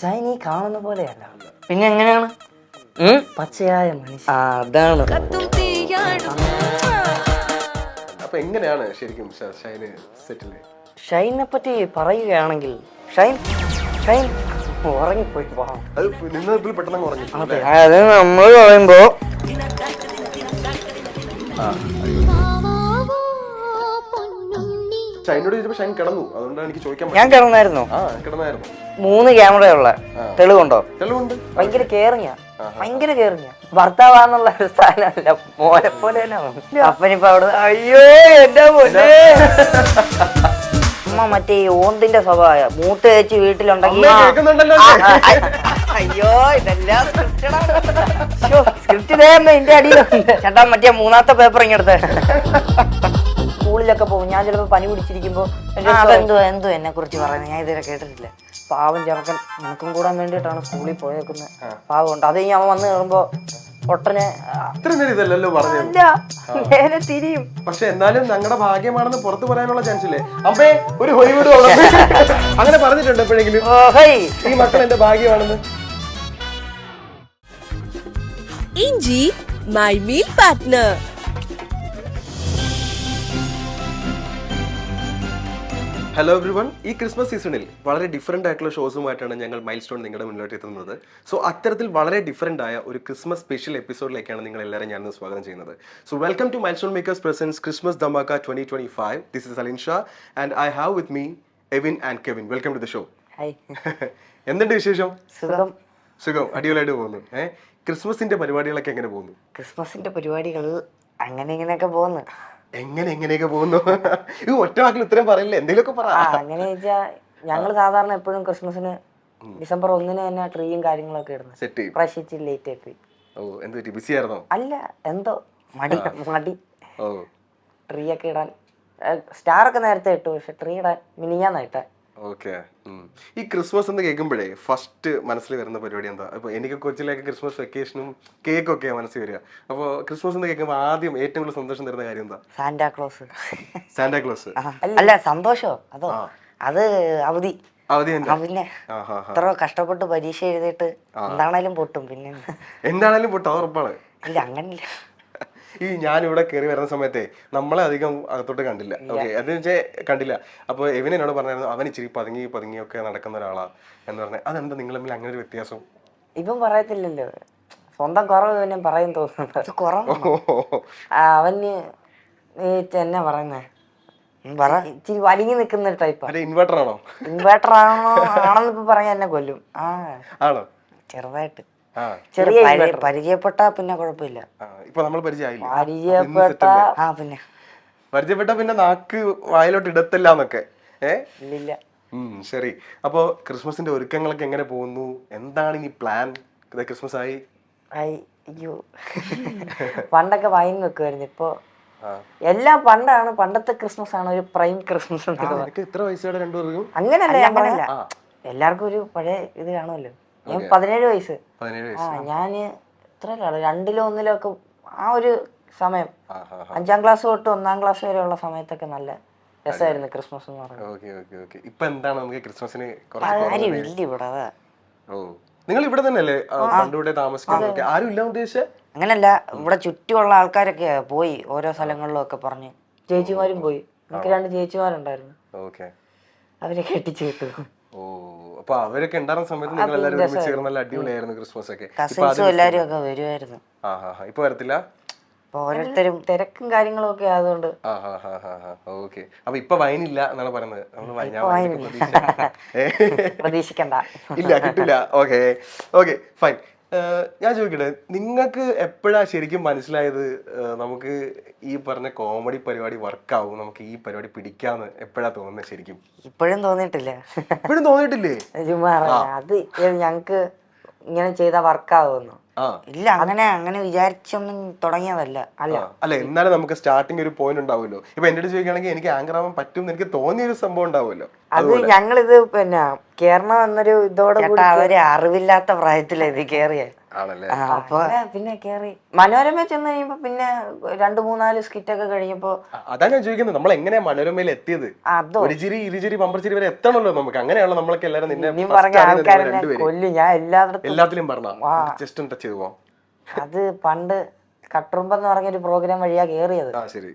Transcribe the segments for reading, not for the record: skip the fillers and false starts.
ഷൈൻ ഈ കാണുന്ന പോലെയല്ല, പിന്നെ എങ്ങനെയാണ്? പച്ചയായ മനുഷ്യൻ. അതാണ്. അപ്പൊ എങ്ങനെയാണ് ശരിക്കും ഷൈന് സെറ്റില്? ഷൈനെ പറ്റി പറയുകയാണെങ്കിൽ ഷൈൻ ഷൈൻ ഉറങ്ങിപ്പോയി പോകാം. അത് നിന്നതിൽ പെട്ടെന്ന് ഉറങ്ങി. അത് നമ്മൾ പറയുമ്പോ ഷൈനോട് ചോദിച്ചപ്പോ ഷൈൻ കിടന്നു, അതുകൊണ്ടാണ് എനിക്ക് ചോദിക്കാൻ ഞാൻ കിടന്നായിരുന്നു. കിടന്നായിരുന്നു. 3 ക്യാമറയുള്ള തെളിവുണ്ടോ? തെളിവുണ്ട്. ഭയങ്കര കെയറിങ്ങാ, ഭയങ്കര കെയറിങ്ങാ. ഭർത്താവാന്നുള്ള ഒരു സ്ഥാനമല്ല, മോനെ പോലെ തന്നെ. അപ്പനിപ്പോ അവിടെ അയ്യോ എന്റെ പോലെ അമ്മ മറ്റേ ഈ ഓന്തിന്റെ സ്വഭാവം മൂത്ത് വെച്ച് വീട്ടിലുണ്ടെങ്കിൽ കേൾക്കുന്നുണ്ടല്ലോ. അയ്യോ ഇതെല്ലാം സ്ക്രിപ്റ്റ് എന്റെ അടിയിലുണ്ട് ചേട്ടാ. മറ്റേ 3ാമത്തെ പേപ്പർ ഇങ്ങെടുത്ത് സ്കൂളിലൊക്കെ പോകും. ഞാൻ ചിലപ്പോ പനി പിടിച്ചിരിക്കുമ്പോ എന്തോ എന്നെ കുറിച്ച് പറയുന്നത് ഞാൻ ഇതുവരെ കേട്ടിട്ടില്ല. പാവം ചെറുക്കൻ നിനക്കും കൂടാൻ വേണ്ടിയിട്ടാണ് സ്കൂളിൽ പോയേക്കുന്നത്. പാവമുണ്ട്. അത് അവൻ വന്ന് കയറുമ്പോ ഒട്ടനെ ഇതല്ലല്ലോ പറഞ്ഞത്. നേരെ തിരിയും. പക്ഷെ എന്നാലും ഞങ്ങളുടെ ഭാഗ്യമാണെന്ന് പുറത്തു പറയാനുള്ള ചാൻസ് ഇല്ലേ? അമ്മേ ഒരു ഹൊയ് വീട് അങ്ങനെ പറഞ്ഞിട്ടുണ്ട് എപ്പോഴെങ്കിലും ഈ മക്കൾ എന്റെ ഭാഗ്യമാണെന്ന്? ഇഞ്ചി my meal partner. Hello everyone, ഈ ക്രിസ്മസ് സീസണിൽ വളരെ ഡിഫറെൻ്റ് ആയിട്ടുള്ള ഷോസുമായിട്ടാണ് ഞങ്ങൾ മൈൽ സ്റ്റോൺ നിങ്ങളുടെ മുന്നിലോട്ട് എത്തുന്നത്. സോ അത്തരത്തിൽ വളരെ ഡിഫറെൻ്റ് ആയ ഒരു ക്രിസ്മസ് സ്പെഷ്യൽ എപ്പിസോഡിലേക്കാണ് നിങ്ങൾ എല്ലാവരും ഞാൻ സ്വാഗതം ചെയ്യുന്നത്. So welcome to milestone makers presents Christmas Dhamaka 2025. This is Alin Shah and I have with me Evin and Kevin. Welcome to the show. എന്തുണ്ട് വിശേഷം? സുഖം. സുഖം, അടിപൊളിയായിട്ട് പോകുന്നു. ക്രിസ്മസിന്റെ പരിപാടികളൊക്കെ എങ്ങനെ പോകുന്നു? ക്രിസ്മസിന്റെ പരിപാടികൾ അങ്ങനെ ഇങ്ങനെയൊക്കെ പോകുന്നു. എങ്ങനെയൊക്കെ പോകുന്നു? ഒറ്റ വാക്കിൽ ഉത്തരം പറയില്ല, എന്തെങ്കിലുമൊക്കെ പറ. അങ്ങനെ വെച്ചാ ഞങ്ങള് സാധാരണ എപ്പോഴും ക്രിസ്മസിന് ഡിസംബർ 1 തന്നെ ട്രീയും കാര്യങ്ങളൊക്കെ ഇടുന്നത്. പ്രാവശ്യം ലേറ്റ് ആയിപ്പോയി. ബിസി ആയിരുന്നോ? അല്ല, എന്തോ മടി. ട്രീ ഒക്കെ ഇടാൻ സ്റ്റാർ ഒക്കെ നേരത്തെ ഇട്ടു, പക്ഷെ ട്രീ ഇടാൻ മിനിഞ്ഞാന്നായിട്ടാ. ഓക്കെ. ഈ ക്രിസ്മസ് എന്ന് കേൾക്കുമ്പോഴേ ഫസ്റ്റ് മനസ്സിൽ വരുന്ന പരിപാടി എന്താ? ഇപ്പൊ എനിക്ക് കൊച്ചിലേക്ക് ക്രിസ്മസ് വെക്കേഷനും കേക്കൊക്കെ മനസ്സിൽ വരിക. അപ്പോൾ ക്രിസ്മസ് എന്ന് കേൾക്കുമ്പോൾ ആദ്യം ഏറ്റവും കൂടുതൽ സന്തോഷം തരുന്ന കാര്യം എന്താ? സാന്റാക്ലോസ്. സാന്റാക്ലോസ് അല്ല, സന്തോഷോ അതോ? അത് അവധി. പിന്നെ ഇത്ര കഷ്ടപ്പെട്ട് പരീക്ഷ എഴുതിയിട്ട് എന്താണേലും പൊട്ടും. പിന്നെ എന്താണേലും പൊട്ടും, അത് ഉറപ്പാണ്. ഇല്ല അങ്ങനില്ല. ഈ ഞാനിവിടെ കയറി വരുന്ന സമയത്തെ നമ്മളെ അധികം അകത്തോട്ട് കണ്ടില്ല. ഓക്കെ, അത് വെച്ചാൽ കണ്ടില്ല. അപ്പോൾ എവിൻ എന്നോട് പറഞ്ഞായിരുന്നു അവൻ ഇച്ചിരി പതുങ്ങിയൊക്കെ നടക്കുന്ന ഒരാളാ എന്ന് പറഞ്ഞത്. അതെന്താ നിങ്ങൾ തമ്മിൽ അങ്ങനെ ഒരു വ്യത്യാസം? ഇവൻ പറയത്തില്ലല്ലോ, സ്വന്തം കുറവ് പിന്നെ പറയും തോന്നുന്നുണ്ട്. കുറവ് അവന് എന്നാ പറയുന്നേ, ഇച്ചിരി വലിഞ്ഞു നിൽക്കുന്ന ടൈപ്പ്. ഇൻവെർട്ടർ ആണോ? ഇൻവെർട്ടർ ആണെന്ന് ഇപ്പൊ പറഞ്ഞ എന്നെ കൊല്ലും. ആണോ? ചെറുതായിട്ട് ചെറിയ പരിചയപ്പെട്ട പിന്നെ കുഴപ്പമില്ല. ഇപ്പൊ നമ്മൾ പരിചയപ്പെട്ട പിന്നെ നാക്ക് വായിലോട്ട് ഇടത്തില്ല എന്നൊക്കെ. ഇല്ല. ശരി. അപ്പൊ ക്രിസ്മസിന്റെ ഒരുക്കങ്ങളൊക്കെ എങ്ങനെ പോകുന്നു? എന്താണ് ഇനി പ്ലാൻ? ക്രിസ്മസ് ആയി. അയ്യോ, പണ്ടൊക്കെ വൈൻ വെക്കുമായിരുന്നു. ഇപ്പൊ എല്ലാം പണ്ടാണ്. പണ്ടത്തെ ക്രിസ്മസ് ആണ് ഒരു പ്രൈം ക്രിസ്മസ്. എത്ര വയസ്സാണ് രണ്ടുപേർക്കും? അങ്ങനല്ല, എല്ലാവർക്കും ഒരു പഴയ ഇത് കാണുമല്ലോ. ഞാൻ 17 വയസ്സ്. ഞാന് ഇത്രയിലാണ് 2-ലോ 1-ലോ ഒക്കെ ആ ഒരു സമയം. 5ാം ക്ലാസ് തൊട്ട് 1ാം ക്ലാസ് വരെയുള്ള സമയത്തൊക്കെ നല്ല രസമായിരുന്നു ക്രിസ്മസ് എന്ന് പറയുന്നത്. ഇപ്പൊ എന്താണ് നമുക്ക് ക്രിസ്മസിന് നിങ്ങൾ ഇവിടെ തന്നെയല്ലേ പണ്ടിവിടെ താമസിക്കുന്നത്? ആരും ഇല്ല ഉദ്ദേശിച്ച? അങ്ങനല്ല, ഇവിടെ ചുറ്റുമുള്ള ആൾക്കാരൊക്കെ പോയി ഓരോ സ്ഥലങ്ങളിലും ഒക്കെ പറഞ്ഞ്. ചേച്ചിമാരും പോയി. എനിക്ക് 2 ചേച്ചിമാരുണ്ടായിരുന്നു. അവരെ കെട്ടിച്ചു കിട്ടു. അപ്പൊ അവരൊക്കെ ഉണ്ടായിരുന്ന സമയത്ത് നിങ്ങൾ എല്ലാവരും ഒരുമിച്ച് ചേർന്ന് നല്ല അടിപൊളിയായിരുന്നു ക്രിസ്മസ് ഒക്കെ. കസിൻസും എല്ലാരും ഒക്കെ വരുമായിരുന്നു. ഇപ്പൊ വരത്തില്ല? ഓരോരുത്തരും തിരക്കും കാര്യങ്ങളും ഒക്കെ ആയതുകൊണ്ട്. ഓക്കെ. അപ്പൊ ഇപ്പൊ വൈനില്ല എന്നാണ് പറയുന്നത്? പ്രതീക്ഷിക്കണ്ട. ഇല്ല, കിട്ടില്ല. Okay fine. ഞാൻ ചോദിക്കട്ടെ, നിങ്ങൾക്ക് എപ്പോഴാ ശരിക്കും മനസ്സിലായത് നമുക്ക് ഈ പറഞ്ഞ കോമഡി പരിപാടി വർക്കാവും, നമുക്ക് ഈ പരിപാടി പിടിക്കാന്ന് എപ്പോഴാ തോന്നുന്നത് ശരിക്കും? ഇപ്പോഴും തോന്നിയിട്ടില്ല. ഇപ്പോഴും തോന്നിയിട്ടില്ലേ? അത് ഞങ്ങക്ക് ഇങ്ങനെ ചെയ്താ വർക്കാവുന്നു. ഇല്ല, അങ്ങനെ വിചാരിച്ചൊന്നും തുടങ്ങിയതല്ല. അല്ല, എന്നാലും നമുക്ക് സ്റ്റാർട്ടിങ് ഒരു പോയിന്റ് ഉണ്ടാവുമല്ലോ. ഇപ്പൊ എന്റെ അടുത്ത് ചോദിക്കുകയാണെങ്കിൽ എനിക്ക് ആങ്കർ ആവാൻ പറ്റും എനിക്ക് തോന്നിയൊരു സംഭവം ഉണ്ടാവുമല്ലോ. അത് ഞങ്ങളിത് പിന്നെ കേറണം എന്നൊരു ഇതോടെ ഒരു അറിവില്ലാത്ത പ്രായത്തിലാ ഇത് കേറിയ. ആണല്ലേ? അപ്പൊ പിന്നെ കേറി മനോരമ ചെന്ന് കഴിയുമ്പോ പിന്നെ 2-3-4 സ്കിറ്റൊക്കെ കഴിഞ്ഞപ്പോ അതാ ഞാൻ ചോദിക്കുന്നത്, നമ്മൾ എങ്ങനെയാ മനോരമയിൽ എത്തിയത്? അതോ ഒരു ചിരി ഇരുചിരി പമ്പർച്ചിരി വരെ എത്തണല്ലോ നമുക്ക്. അങ്ങനെയാണല്ലോ നമ്മളൊക്കെ എല്ലാവരും നിന്നെ ഇനിയും first പറഞ്ഞ അറിയുന്നത് നിങ്ങൾ ആൾക്കാരെന്നെ രണ്ടുപേരും. കൊല്ലും ഞാൻ എല്ലാത്തിലും പറഞ്ഞ ജസ്റ്റ് ഒന്ന് ടച്ച് ചെയ്ത് പോവാം. അത് പണ്ട് കട്ടുറുമ്പെന്ന് പറഞ്ഞൊരു പ്രോഗ്രാം വഴിയാ കേറിയത്. ആ ശരി.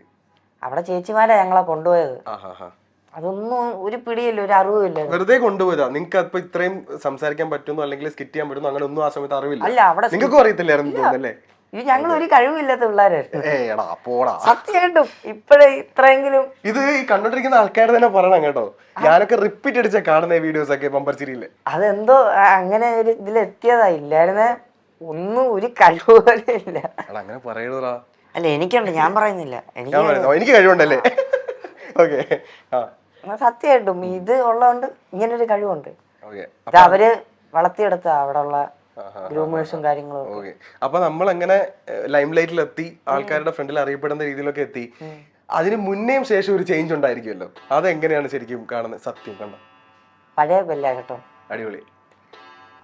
അവിടെ ചേച്ചിമാരാ ഞങ്ങളെ കൊണ്ടുപോയത്. ആഹാ. അതൊന്നും ഒരു പിടിയില്ല, ഒരു അറിവില്ല. വെറുതെ കൊണ്ടുപോയതാ? നിങ്ങൾക്ക് അപ്പൊ ഇത്രയും സംസാരിക്കാൻ പറ്റുന്നു അല്ലെങ്കിൽ സ്കിറ്റ് ചെയ്യാൻ പറ്റുന്നു അങ്ങനെ ഒന്നും ആ സമയത്ത് അറിവില്ല? അല്ല, അവിടെ നിങ്ങൾക്കും അറിയത്തില്ലായിരുന്നു തോന്നുന്നല്ലേ? ഇത് ഞങ്ങൾ ഒരു കഴിവില്ലാത്ത പിള്ളേരായിരുന്നു ഏടാ പോടാ. സത്യമായിട്ടും. ഇപ്പഴേ ഇത്രയെങ്കിലും ഇത് ഈ കണ്ടോണ്ടിരിക്കുന്ന ആൾക്കാർ തന്നെ പറയണം കേട്ടോ. ഞാനൊക്കെ റിപ്പീറ്റ് അടിച്ച കാണുന്ന വീഡിയോസ് ഒക്കെ പമ്പർച്ചിരിയില്ലേ. അതെന്തോ അങ്ങനെ ഒരു ഇതിലെത്തിയതാ. ഇല്ലായിരുന്നേ ഒന്നും ഒരു കഴിവ് പോലെ ഇല്ല. അങ്ങനെ പറയണതാ. അല്ല എനിക്കുണ്ട്, ഞാൻ പറയുന്നില്ല. എനിക്ക് കഴിവുണ്ടല്ലേ? ഓക്കെ. സത്യമായിട്ടും ഇത് ഉള്ളതുകൊണ്ട് ഇങ്ങനൊരു കഴിവുണ്ട്. ഇത് അവര് വളർത്തിയെടുത്ത അവിടെ ഉള്ള ഗ്രൂമേഴ്സും കാര്യങ്ങളും. ഓക്കെ. അപ്പൊ നമ്മൾ എങ്ങനെ ലൈം ലൈറ്റിൽ എത്തി, ആൾക്കാരുടെ ഫ്രണ്ടിൽ അറിയപ്പെടുന്ന രീതിയിലൊക്കെ എത്തി. അതിന് മുന്നേയും ശേഷം ഒരു ചേഞ്ച് ഉണ്ടായിരിക്കുമല്ലോ, അതെങ്ങനെയാണ് ശരിക്കും കാണുന്നത്? സത്യം കണ്ടോ? പഴയ ബെല്ല കേട്ടോ. അടിപൊളി.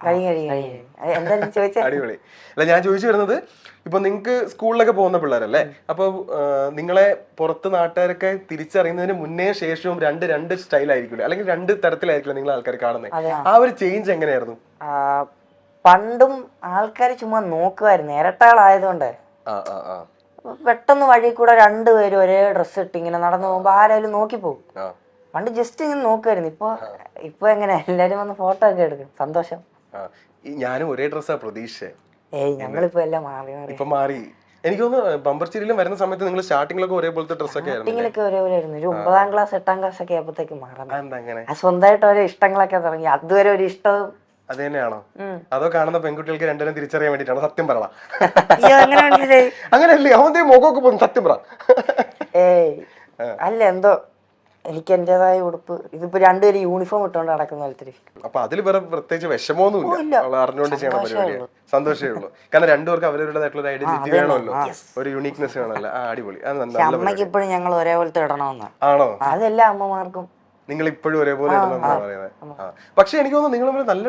എന്തായാലും ചോദിച്ചാ അടിപൊളി. അല്ല ഞാൻ ചോദിച്ചു വരുന്നത്, ഇപ്പൊ നിങ്ങക്ക് സ്കൂളിലൊക്കെ പോകുന്ന പിള്ളേരല്ലേ, അപ്പൊ നിങ്ങളെ പുറത്ത് നാട്ടുകാരൊക്കെ തിരിച്ചറിയുന്നതിന് മുന്നേ ശേഷവും രണ്ട് സ്റ്റൈൽ ആയിരിക്കില്ല, അല്ലെങ്കിൽ 2 തരത്തിലായിരിക്കില്ല നിങ്ങൾ ആൾക്കാർ കാണുന്നത്. ആ ഒരു ചേഞ്ച് എങ്ങനെയായിരുന്നു? പണ്ടും ആൾക്കാർ ചുമ്മാ നോക്കുമായിരുന്നു, ഇരട്ടകളായതുകൊണ്ട്. പെട്ടെന്ന് വഴി കൂടെ 2 പേരും ഒരേ ഡ്രസ്സ് ഇട്ട് ഇങ്ങനെ നടന്നു പോകുമ്പോ ആരായാലും നോക്കി പോകും. പണ്ട് ജസ്റ്റ് ഇങ്ങനെ നോക്കുമായിരുന്നു. ഇപ്പൊ എങ്ങനെ എല്ലാരും വന്ന് ഫോട്ടോ ഒക്കെ എടുക്കും. സന്തോഷം. ഞാനും ഒരേ ഡ്രസ്സാ പ്രതീക്ഷ. ഞങ്ങളിപ്പോ എല്ലാം മാറി. എനിക്ക് തോന്നുന്നു ബമ്പർച്ചിരിയിലും വരുന്ന സമയത്ത് നിങ്ങൾ സ്റ്റാർട്ടിങ്ങിലൊക്കെ ഒരേപോലത്തെ ഡ്രസ്സൊക്കെ സ്റ്റാർട്ടിങ്ങിലൊക്കെ ഒരേപോലെ ആയിരുന്നു. ഒരു 9ാം ക്ലാസ് 8ാം ക്ലാസ് ഒക്കെ ആയപ്പോഴത്തേക്ക് മാറാം. അങ്ങനെ സ്വന്തമായിട്ട് ഓരോ ഇഷ്ടങ്ങളൊക്കെ തുടങ്ങി. അതുവരെ ഒരു ഇഷ്ടവും. അത് തന്നെയാണോ? അതോ കാണുന്ന പെൺകുട്ടികൾക്ക് രണ്ടിനും തിരിച്ചറിയാൻ വേണ്ടിട്ടാണോ? സത്യം പറ. അങ്ങനെയല്ലേ? അവന്റെ മുഖമൊക്കെ പോകും. സത്യം പറ. അല്ല, എന്തോ എനിക്ക് എന്റേതായ ഉടുപ്പ്. ഇതിപ്പോ 2 പേര് യൂണിഫോം ഇട്ടുകൊണ്ട് നടക്കുന്ന പോലത്തെ. അപ്പൊ അതിൽ വേറെ പ്രത്യേകിച്ച് വിഷമമൊന്നുമില്ല, അറിഞ്ഞുകൊണ്ട് ചെയ്യണ പരിപാടിയാണ്. സന്തോഷമേ ഉള്ളൂ. കാരണം 2 പേർക്ക് അവരവരുടേതായിട്ടുള്ള ഒരു ഐഡന്റിറ്റി വേണമല്ലോ, ഒരു യൂണിക്നെസ് വേണമല്ലോ. അടിപൊളി. അമ്മയ്ക്ക് ഇപ്പോഴും ഞങ്ങൾ ഒരേപോലത്തെ ഇടണമെന്ന്. ആണോ? അതെല്ലാ അമ്മമാർക്കും. നിങ്ങൾ ഇപ്പോഴും ഒരേപോലെ പറയുന്നത്. പക്ഷെ എനിക്ക് തോന്നുന്നു നിങ്ങൾ തമ്മിൽ നല്ല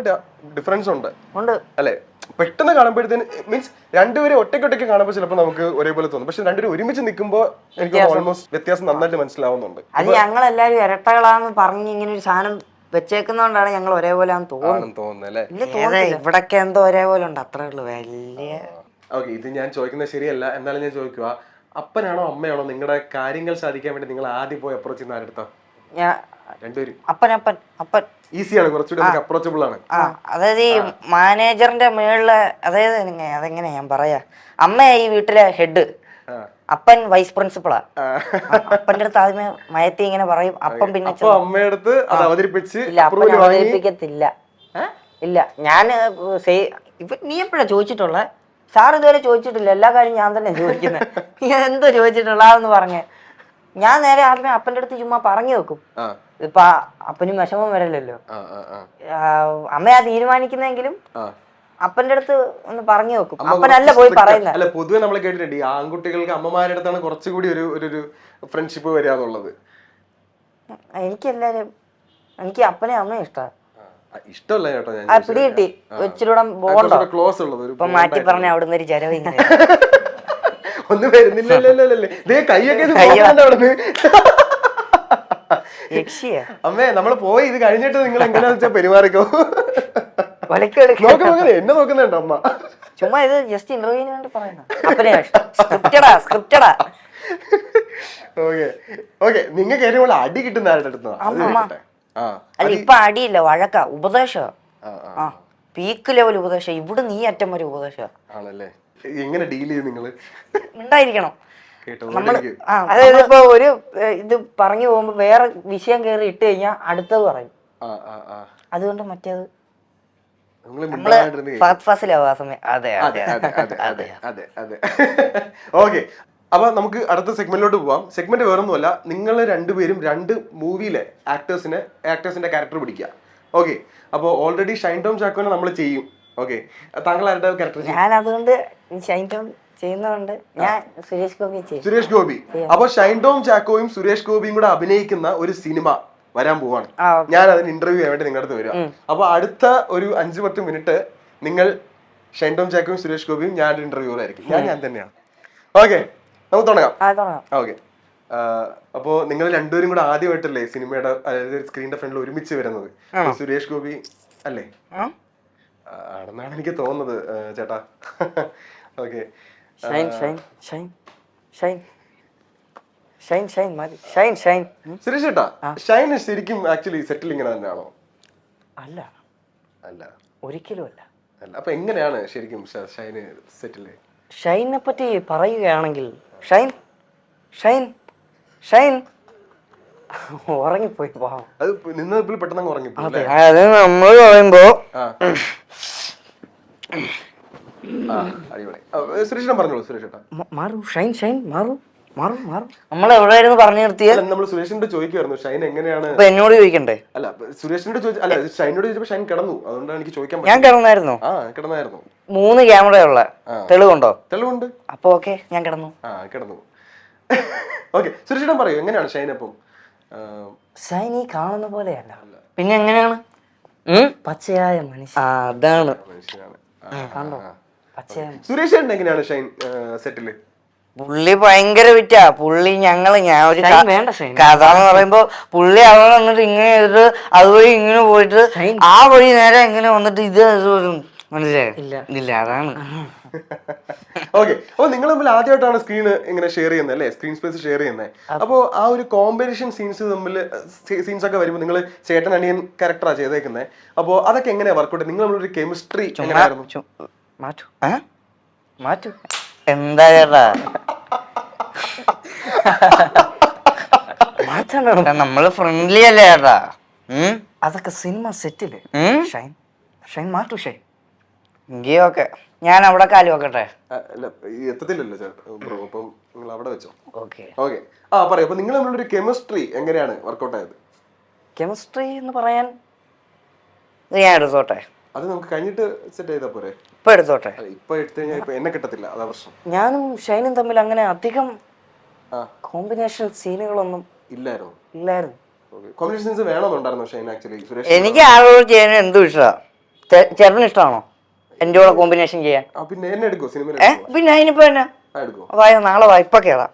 ഡിഫറൻസ് ഉണ്ട് അല്ലെ? പെട്ടെന്ന് കാണുമ്പോഴത്തേന് മീൻസ് 2 പേരും ഒറ്റയ്ക്കൊറ്റയ്ക്ക് കാണുമ്പോൾ ചിലപ്പോൾ നമുക്ക് ഒരേപോലെ തോന്നും. പക്ഷെ 2 പേരും ഒരുമിച്ച് നിൽക്കുമ്പോൾ എനിക്ക് ഓൾമോസ്റ്റ് വ്യത്യാസം നന്നായിട്ട് മനസ്സിലാവുന്നുണ്ട്. അത് ഞങ്ങൾ എല്ലാവരും ഇരട്ടകളാന്ന് പറഞ്ഞ് ഇങ്ങനെ ഒരു സാധനം വെച്ചേക്കുന്നോണ്ടാണ് ഞങ്ങൾ ഒരേപോലെ തോന്നുന്നത്. ഇവിടൊക്കെ എന്തോ ഒരേപോലെ ഉണ്ട്, അത്രേ ഉള്ളൂ. വലിയ ഓക്കെ. ഇത് ഞാൻ ചോദിക്കുന്നത് ശരിയല്ല, എന്നാലും ഞാൻ ചോദിക്കുക, അപ്പനാണോ അമ്മയാണോ നിങ്ങളുടെ കാര്യങ്ങൾ സാധിക്കാൻ വേണ്ടി നിങ്ങൾ ആദ്യം പോയി അപ്രോച്ച് ചെയ്യുന്ന ആരെടുത്താ? അപ്പൻ ഈസിയാണ്, കുറച്ചുകൂടി അപ്രോച്ചബിൾ ആണ്. അതായത് ഈ മാനേജറിന്റെ മേളില്, അതായത് അതെങ്ങനെ ഞാൻ പറയാ, അമ്മയാ ഈ വീട്ടിലെ ഹെഡ്, അപ്പൻ വൈസ് പ്രിൻസിപ്പളാ. അപ്പന്റെ അടുത്ത് ആദ്യമേ മയത്തി ഇങ്ങനെ പറയും. അപ്പം പിന്നെ അമ്മയടുത്ത് അത് അവതരിപ്പിച്ച് അവതരിപ്പിക്കത്തില്ല. ഇല്ല, ഞാൻ ഇപ്പൊ നീ എപ്പോഴാ ചോദിച്ചിട്ടുള്ള? സാർ ഇതുവരെ ചോദിച്ചിട്ടില്ല. എല്ലാ കാര്യം ഞാൻ തന്നെ ചോദിക്കുന്നത്. എന്തോ ചോദിച്ചിട്ടുള്ളതെന്ന് പറഞ്ഞേ. ഞാൻ നേരെ ആദ്യമേ അപ്പന്റെ അടുത്ത് ചുമ്മാ പറഞ്ഞു വെക്കും. ഇപ്പൊ അപ്പനും വിഷമം വരല്ലോ. അമ്മയാ തീരുമാനിക്കുന്നെങ്കിലും അപ്പന്റെ അടുത്ത് ഒന്ന് പറഞ്ഞു വെക്കും. അപ്പനല്ല പോയി പറയുന്നത്. അല്ല, പൊതുവെ നമ്മൾ കേട്ടിട്ടുണ്ട് ഈ ആൺകുട്ടികൾക്ക് അമ്മമാരുടെ അടുത്താണ് കുറച്ചുകൂടി ഒരു ഫ്രണ്ട്ഷിപ്പ് വരാന്നുള്ളത്. എനിക്ക് അപ്പനെ അമ്മയും ഇഷ്ടമാണ്. ഇഷ്ടമല്ല കേട്ടോ, ഞാൻ പിടികിട്ടി. ഇച്ചിരൂടെ ബോണ്ടോ ക്ലോസ് ഉള്ളത്. ഇപ്പൊ മാറ്റി പറഞ്ഞ അവിടുന്ന് ഒരു ചരവ് ഒന്നും വരുന്നില്ലല്ലേ? കൈയൊക്കെ അമ്മേ നമ്മള് പോയി ഇത് കഴിഞ്ഞിട്ട് നിങ്ങൾ എങ്ങനെയാ വെച്ചാ പെരുമാറിക്കോ. എന്നെ നോക്കുന്നുണ്ടോ അമ്മ? ചുമ്മാ ഇത് ജസ്റ്റ് ഇന്റർവ്യൂവിന് വേണ്ടി പറയുന്നത്. ഓക്കെ. നിങ്ങൾക്ക് ഏറ്റവും കൂടുതൽ അടി കിട്ടുന്ന ആരുടെ അടുത്താ? അല്ല, ഇപ്പൊ അടിയില്ല, വഴക്ക, ഉപദേശം. പീക്ക് ലെവൽ ഉപദേശം. ഇവിടെ നീ അറ്റം വരെ ഉപദേശം ആണല്ലേ? എങ്ങനെ ഡീൽ ചെയ്യും നിങ്ങള്? ഉണ്ടായിരിക്കണം. അതായത് ഇപ്പൊ ഒരു ഇത് പറഞ്ഞു പോകുമ്പോ വേറെ വിഷയം കയറി ഇട്ട് കഴിഞ്ഞാൽ അടുത്തത് പറയും. അതുകൊണ്ട് മറ്റേത് ഓക്കെ. അപ്പൊ നമുക്ക് അടുത്ത സെഗ്മെന്റിലോട്ട് പോവാം. സെഗ്മെന്റ് വേറൊന്നുമല്ല, നിങ്ങൾ 2 പേരും 2 മൂവിയിലെ ആക്ടേഴ്സിന്റെ ക്യാരക്ടർ പിടിക്കുക. ഓക്കെ. അപ്പൊ ഓൾറെഡി ഷൈൻ ടോം ചാക്കോനെ നമ്മൾ ചെയ്യും. ഓക്കെ. താങ്കൾ ആരുടെ ക്യാരക്ടർ? ഞാൻ അതുകൊണ്ട് ഷൈൻ ടോം ചെയ്യുന്നതുകൊണ്ട് ഞാൻ സുരേഷ് ഗോപി. അപ്പൊ ഷൈൻ ടോം ചാക്കോയും സുരേഷ് ഗോപിയും കൂടെ അഭിനയിക്കുന്ന ഒരു സിനിമ വരാൻ പോവാണ്. ഞാൻ അതിന് ഇന്റർവ്യൂ ചെയ്യാൻ വേണ്ടി നിങ്ങളുടെ അടുത്ത് വരിക. അപ്പൊ അടുത്ത ഒരു 5-10 മിനിറ്റ് നിങ്ങൾ ഷൈൻ ടോം ചാക്കോയും സുരേഷ് ഗോപിയും ഞാൻ ഇന്റർവ്യൂവർ ആയിരിക്കും. ഞാൻ തന്നെയാണ്. ഓക്കെ, നമുക്ക് തുടങ്ങാം. ഓക്കെ, അപ്പോ നിങ്ങൾ രണ്ടുപേരും കൂടെ ആദ്യമായിട്ടല്ലേ സിനിമയുടെ അതായത് സ്ക്രീനിന്റെ ഫ്രണ്ടിൽ ഒരുമിച്ച് വരുന്നത്? സുരേഷ് ഗോപി അല്ലേ ആണെന്നാണ് എനിക്ക് തോന്നുന്നത് ചേട്ടാ. ഓക്കെ, സുരേഷ് ചേട്ടാ, ഷൈൻ ശരിക്കും ആക്ച്വലി സെറ്റിൽ ഇങ്ങനെ തന്നെയാണോ? അല്ല അല്ല, ഒരിക്കലും അല്ല. അപ്പൊ എങ്ങനെയാണ് ശരിക്കും ഷൈന് സെറ്റില്? ഷൈനെ പറ്റി പറയുകയാണെങ്കിൽ ഷൈൻ ഷൈൻ ഷൈൻ ഉറങ്ങിപ്പോയി. അത് നിന്നപ്പോൾ പെട്ടെന്ന് ഉറങ്ങിപ്പോയി. അത് നമ്മൾ പറയുമ്പോ സുരേഷ് പറഞ്ഞോളൂ. സുരേഷ് ചേട്ടാ മാറൂ, ഷൈൻ ഷൈൻ മാറൂ മാറൂ മാറൂ. നമ്മൾ എവിടെയായിരുന്നു പറഞ്ഞു നിർത്തിയത്? നമ്മൾ സുരേഷിന്റെ ചോദിക്കുമായിരുന്നു ഷൈൻ എങ്ങനെയാണ്. എന്നോട് ചോദിക്കണ്ടേ? അല്ല, സുരേഷിനോട് ചോദിച്ചു. അല്ല, ഷൈനോട് ചോദിച്ചപ്പോ ഷൈൻ കിടന്നു. അതുകൊണ്ടാണ് എനിക്ക് ചോദിക്കാൻ. ഞാൻ കിടന്നായിരുന്നു. കിടന്നായിരുന്നു. 3 ക്യാമറയുള്ള തെളിവുണ്ടോ? തെളിവുണ്ട്. അപ്പൊ ഓക്കെ, ഞാൻ കിടന്നു. കിടന്നു. ഓക്കെ, സുരേഷിനെ പറയൂ, എങ്ങനെയാണ് ഷൈൻ? അപ്പം ഷൈൻ ഈ കാണുന്ന പോലെയല്ല. പിന്നെ എങ്ങനെയാണ്? പച്ചയായ മനുഷ്യൻ. അതാണ് മനുഷ്യനാണ്. കണ്ടോ, പച്ചയായ. സുരേഷ് ചേട്ടൻ എങ്ങനെയാണ് ഷൈൻ സെറ്റില്? പുള്ളി ഭയങ്കര വിറ്റാ. പുള്ളി ഞാൻ ഒരു വേണ്ട ഷൈൻ. കഥ എന്ന് പറയുമ്പോ പുള്ളി അവിടെ വന്നിട്ട് ഇങ്ങനെ ചെയ്തിട്ട് അതുവഴി ഇങ്ങനെ പോയിട്ട് ആ വഴി നേരെ ഇങ്ങനെ വന്നിട്ട് ഇത് മനസ്സിലായില്ല. അതാണ്. ഓക്കെ, അപ്പൊ നിങ്ങൾ തമ്മിൽ ആദ്യമായിട്ടാണ് സ്ക്രീൻ ഇങ്ങനെ ഷെയർ ചെയ്യുന്നത് അല്ലേ? സ്ക്രീൻ സ്പേസ് ഷെയർ ചെയ്യുന്നത്. അപ്പോ ആ ഒരു കോമ്പിനേഷൻ സീൻസ് ഒക്കെ വരുമ്പോൾ നിങ്ങൾ ചേട്ടൻ അനിയൻ ക്യാരക്ടറാ ചെയ്തേക്കുന്നത്. അപ്പോ അതൊക്കെ എങ്ങനെയാ വർക്കൗട്ട്? നിങ്ങൾ തമ്മിലൊരു കെമിസ്ട്രി എങ്ങനെയായിരുന്നു? മാറ്റു എന്താ ചേട്ടാ നമ്മള് ഫ്രണ്ട്ലി അല്ലേ ചേട്ടാ? അതൊക്കെ സിനിമ സെറ്റില്. ഷൈൻ ഷൈൻ മാറ്റു ഷൈൻ. എങ്കിൽ ഓക്കെ, ഞാൻ അവിടെ കാലി വെക്കട്ടെ. എത്തത്തില്ലല്ലോ ചേട്ടാ, അപ്പം നിങ്ങൾ അവിടെ വെച്ചോ. ഓക്കെ ഓക്കെ, പറയൂ. അപ്പൊ നിങ്ങൾ തമ്മിലൊരു കെമിസ്ട്രി എങ്ങനെയാണ് വർക്കൗട്ട് ആയത്? കെമിസ്ട്രി എന്ന് പറയാൻ ഞാൻ എടുത്തോട്ടെ. അത് നമുക്ക് കഴിഞ്ഞിട്ട് സെറ്റ് ചെയ്താ പോരെ? ഇപ്പൊ എടുത്തോട്ടെ. ഇപ്പൊ എടുത്തു കഴിഞ്ഞാൽ ഇപ്പൊ എന്നെ കിട്ടത്തില്ല, അതാ പ്രശ്നം. ഞാനും ഷൈനും തമ്മിൽ അങ്ങനെ അധികം കോമ്പിനേഷൻ സീനുകളൊന്നും ഇല്ലായിരുന്നു. കോമ്പിനേഷൻ സീൻസ് വേണമെന്നുണ്ടായിരുന്നു ഷൈൻ ആക്ച്വലി. സുരേഷ് എനിക്ക് ആളോട് ചെയ്യാൻ എന്തും ഇഷ്ടമാണ്. ചേട്ടന് ഇഷ്ടമാണോ എന്റെ കൂടെ കോമ്പിനേഷൻ ചെയ്യാൻ? പിന്നെ എന്നെ എടുക്കോ സിനിമയിൽ? പിന്നെ അതിനിപ്പോ എന്നാ, നാളെ വായ്പ കേറാം.